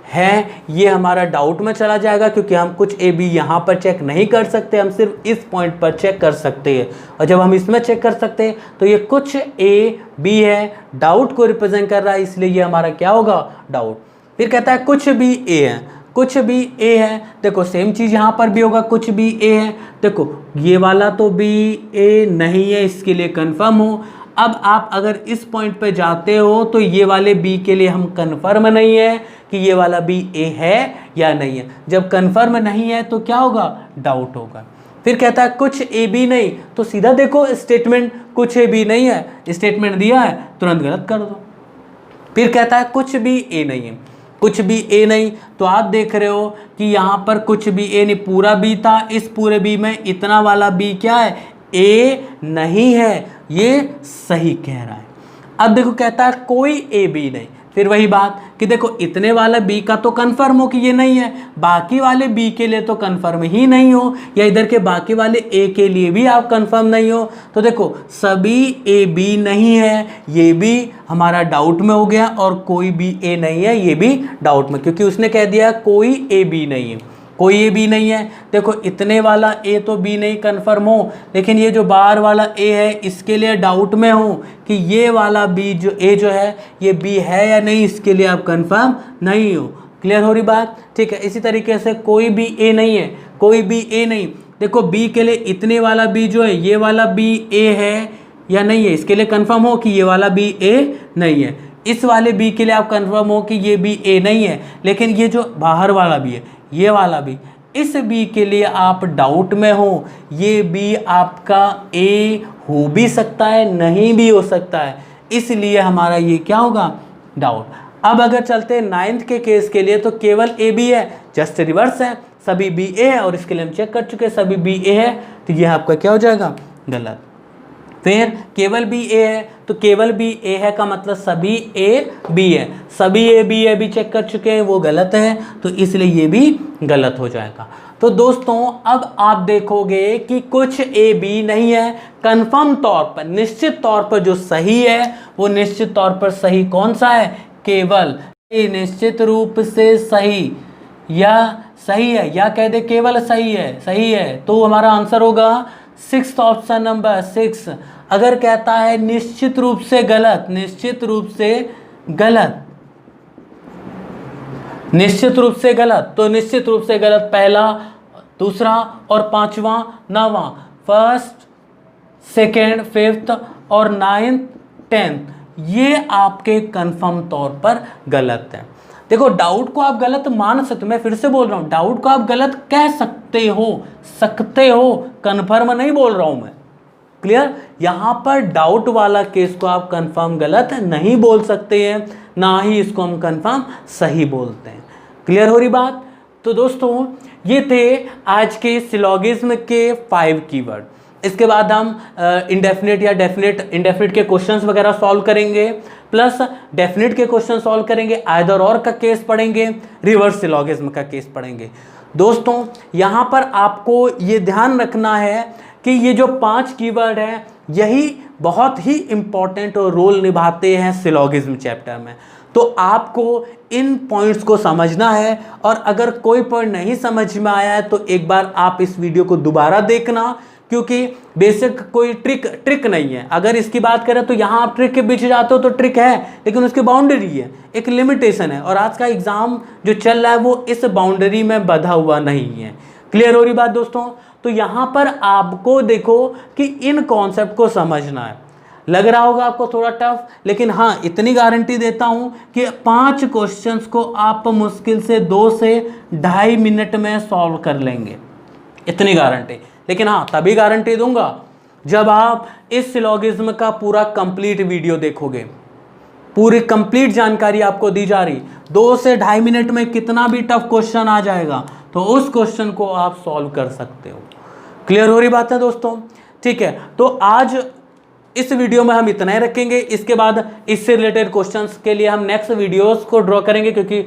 है, ये हमारा डाउट में चला जाएगा क्योंकि हम कुछ ए बी यहाँ पर चेक नहीं कर सकते, हम सिर्फ इस पॉइंट पर चेक कर सकते हैं, और जब हम इसमें चेक कर सकते हैं तो ये कुछ ए बी है, डाउट को रिप्रेजेंट कर रहा है, इसलिए ये हमारा क्या होगा, डाउट। फिर कहता है कुछ भी ए है, कुछ भी ए है, देखो सेम चीज़ यहाँ पर भी होगा, कुछ भी ए है, देखो ये वाला तो बी ए नहीं है, इसके लिए कंफर्म हो। अब आप अगर इस पॉइंट पे जाते हो तो ये वाले बी के लिए हम कंफर्म नहीं है कि ये वाला बी ए है या नहीं है। जब कंफर्म नहीं है तो क्या होगा, डाउट होगा। फिर कहता है कुछ ए बी नहीं, तो सीधा देखो स्टेटमेंट कुछ ए बी नहीं है, स्टेटमेंट दिया है तुरंत गलत कर दो। फिर कहता है कुछ भी ए नहीं है, कुछ भी ए नहीं, तो आप देख रहे हो कि यहाँ पर कुछ भी ए नहीं, पूरा बी था, इस पूरे बी में इतना वाला बी क्या है, ए नहीं है, ये सही कह रहा है। अब देखो कहता है कोई ए बी नहीं, फिर वही बात कि देखो इतने वाला बी का तो कंफर्म हो कि ये नहीं है, बाकी वाले बी के लिए तो कंफर्म ही नहीं हो, या इधर के बाकी वाले ए के लिए भी आप कंफर्म नहीं हो, तो देखो सभी ए बी नहीं है, ये भी हमारा डाउट में हो गया, और कोई भी ए नहीं है, ये भी डाउट में, क्योंकि उसने कह दिया कोई ए बी नहीं है। कोई ये बी नहीं है। देखो इतने वाला ए तो बी नहीं कन्फर्म हो, लेकिन ये जो बाहर वाला ए है इसके लिए डाउट में हूँ कि ये वाला बी जो ए जो है ये बी है या नहीं, इसके लिए आप कन्फर्म नहीं हो। क्लियर हो रही बात? ठीक है। इसी तरीके से कोई भी ए नहीं है, कोई भी ए नहीं। देखो बी के लिए इतने वाला बी जो है ये वाला बी ए है या नहीं है, इसके लिए कंफर्म हो कि ये वाला बी ए नहीं है। इस वाले बी के लिए आप कंफर्म हो कि ये बी ए नहीं है, लेकिन ये जो बाहर वाला बी है ये वाला बी, इस बी के लिए आप डाउट में हो, ये बी आपका ए हो भी सकता है नहीं भी हो सकता है, इसलिए हमारा ये क्या होगा, डाउट। अब अगर चलते हैं 9th के केस के लिए तो केवल ए बी है, जस्ट रिवर्स है, सभी बी ए है और इसके लिए हम चेक कर चुके हैं सभी बी ए है, तो ये आपका क्या हो जाएगा, गलत। फिर केवल बी ए है तो केवल बी ए है का मतलब सभी ए बी है, सभी ए बी है भी चेक कर चुके हैं वो गलत है, तो इसलिए ये भी गलत हो जाएगा। तो दोस्तों अब आप देखोगे कि कुछ ए बी नहीं है, कंफर्म तौर पर निश्चित तौर पर जो सही है वो निश्चित तौर पर सही कौन सा है, केवल। ए निश्चित रूप से सही या सही है या कह दे केवल सही है, सही है, तो हमारा आंसर होगा 6th ऑप्शन नंबर 6। अगर कहता है निश्चित रूप से गलत, निश्चित रूप से गलत, निश्चित रूप से गलत, तो निश्चित रूप से गलत पहला, दूसरा और पांचवा, नौवां, फर्स्ट, सेकेंड, फिफ्थ और 9th, 10th, ये आपके कंफर्म तौर पर गलत है। देखो डाउट को आप गलत मान सकते हो, मैं फिर से बोल रहा हूं, डाउट को आप गलत कह सकते हो, कंफर्म नहीं बोल रहा हूं मैं। क्लियर? यहां पर डाउट वाला केस को आप कंफर्म गलत नहीं बोल सकते हैं, ना ही इसको हम कंफर्म सही बोलते हैं। क्लियर हो रही बात? तो दोस्तों ये थे आज के सिलोगिज्म के 5 कीवर्ड। इसके बाद हम इंडेफिनिट या डेफिनेट, इंडेफिनिट के क्वेश्चंस वगैरह सॉल्व करेंगे, प्लस डेफिनेट के क्वेश्चन सॉल्व करेंगे, आइदर और का केस पढ़ेंगे, रिवर्स सिलोगिज्म का केस पढ़ेंगे। दोस्तों यहाँ पर आपको ये ध्यान रखना है कि ये जो 5 कीवर्ड हैं यही बहुत ही इम्पॉर्टेंट रोल निभाते हैं सिलोगिज्म चैप्टर में। तो आपको इन पॉइंट्स को समझना है, और अगर कोई पॉइंट नहीं समझ में आया है तो एक बार आप इस वीडियो को दोबारा देखना, क्योंकि बेसिक कोई ट्रिक नहीं है। अगर इसकी बात करें तो यहाँ आप ट्रिक के बीच जाते हो तो ट्रिक है, लेकिन उसकी बाउंड्री है, एक लिमिटेशन है, और आज का एग्जाम जो चल रहा है वो इस बाउंड्री में बंधा हुआ नहीं है। क्लियर हो रही बात दोस्तों? तो यहाँ पर आपको देखो कि इन कॉन्सेप्ट को समझना है। लग रहा होगा आपको थोड़ा टफ, लेकिन हाँ इतनी गारंटी देता हूँ कि 5 क्वेश्चंस को आप मुश्किल से 2 से 2.5 मिनट में सॉल्व कर लेंगे, इतनी गारंटी। लेकिन हाँ तभी गारंटी दूंगा जब आप इस सिलोगिज्म का पूरा कंप्लीट वीडियो देखोगे, पूरी कंप्लीट जानकारी आपको दी जा रही। 2 से 2.5 मिनट में कितना भी टफ क्वेश्चन आ जाएगा तो उस क्वेश्चन को आप सॉल्व कर सकते हो। क्लियर हो रही बात है दोस्तों? ठीक है, तो आज इस वीडियो में हम इतना ही रखेंगे। इसके बाद इससे रिलेटेड क्वेश्चंस के लिए हम नेक्स्ट वीडियोस को ड्रॉ करेंगे, क्योंकि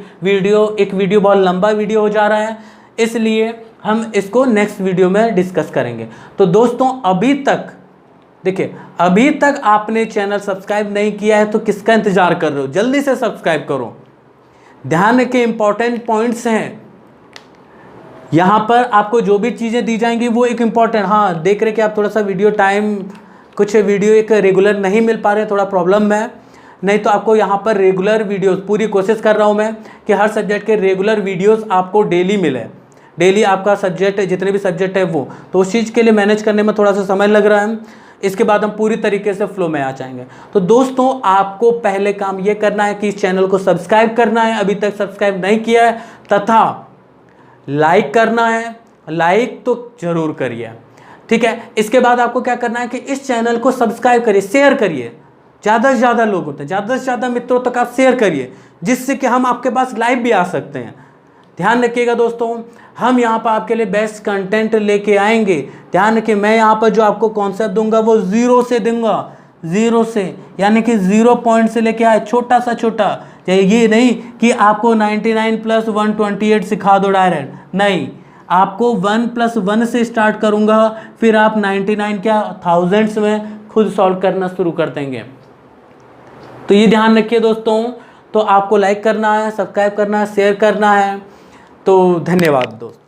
एक वीडियो बहुत लंबा वीडियो हो जा रहा है, इसलिए हम इसको नेक्स्ट वीडियो में डिस्कस करेंगे। तो दोस्तों अभी तक देखिए, अभी तक आपने चैनल सब्सक्राइब नहीं किया है तो किसका इंतजार कर रहे हो? जल्दी से सब्सक्राइब करो। ध्यान रखिए इंपॉर्टेंट पॉइंट्स हैं यहाँ पर, आपको जो भी चीज़ें दी जाएंगी वो एक इम्पॉर्टेंट, हाँ देख रहे कि आप थोड़ा सा वीडियो टाइम, कुछ वीडियो एक रेगुलर नहीं मिल पा रहे, थोड़ा प्रॉब्लम है, नहीं तो आपको यहाँ पर रेगुलर वीडियोस, पूरी कोशिश कर रहा हूँ मैं कि हर सब्जेक्ट के रेगुलर वीडियोस आपको डेली मिले, डेली आपका सब्जेक्ट जितने भी सब्जेक्ट है वो, तो उस चीज़ के लिए मैनेज करने में थोड़ा सा समय लग रहा है। इसके बाद हम पूरी तरीके से फ्लो में आ जाएंगे। तो दोस्तों आपको पहले काम ये करना है कि इस चैनल को सब्सक्राइब करना है, अभी तक सब्सक्राइब नहीं किया है, तथा लाइक करना है, लाइक तो जरूर करिए, ठीक है। इसके बाद आपको क्या करना है कि इस चैनल को सब्सक्राइब करिए, शेयर करिए, ज़्यादा से ज़्यादा लोग होते हैं, ज़्यादा से ज़्यादा मित्रों तक आप शेयर करिए, जिससे कि हम आपके पास लाइव भी आ सकते हैं। ध्यान रखिएगा दोस्तों, हम यहाँ पर आपके लिए बेस्ट कंटेंट लेके आएंगे। ध्यान रखिए, मैं यहाँ पर जो आपको कॉन्सेप्ट दूंगा वो 0 से दूंगा, 0 से, यानी कि 0 पॉइंट से लेके आए, छोटा सा छोटा। ये नहीं कि आपको 99 + 128 सिखा दो डायरेक्ट, नहीं, आपको 1 + 1 से स्टार्ट करूँगा, फिर आप 99 क्या थाउजेंड्स में खुद सॉल्व करना शुरू कर देंगे। तो ये ध्यान रखिए दोस्तों। तो आपको लाइक करना है, सब्सक्राइब करना है, शेयर करना है। तो धन्यवाद दोस्तों।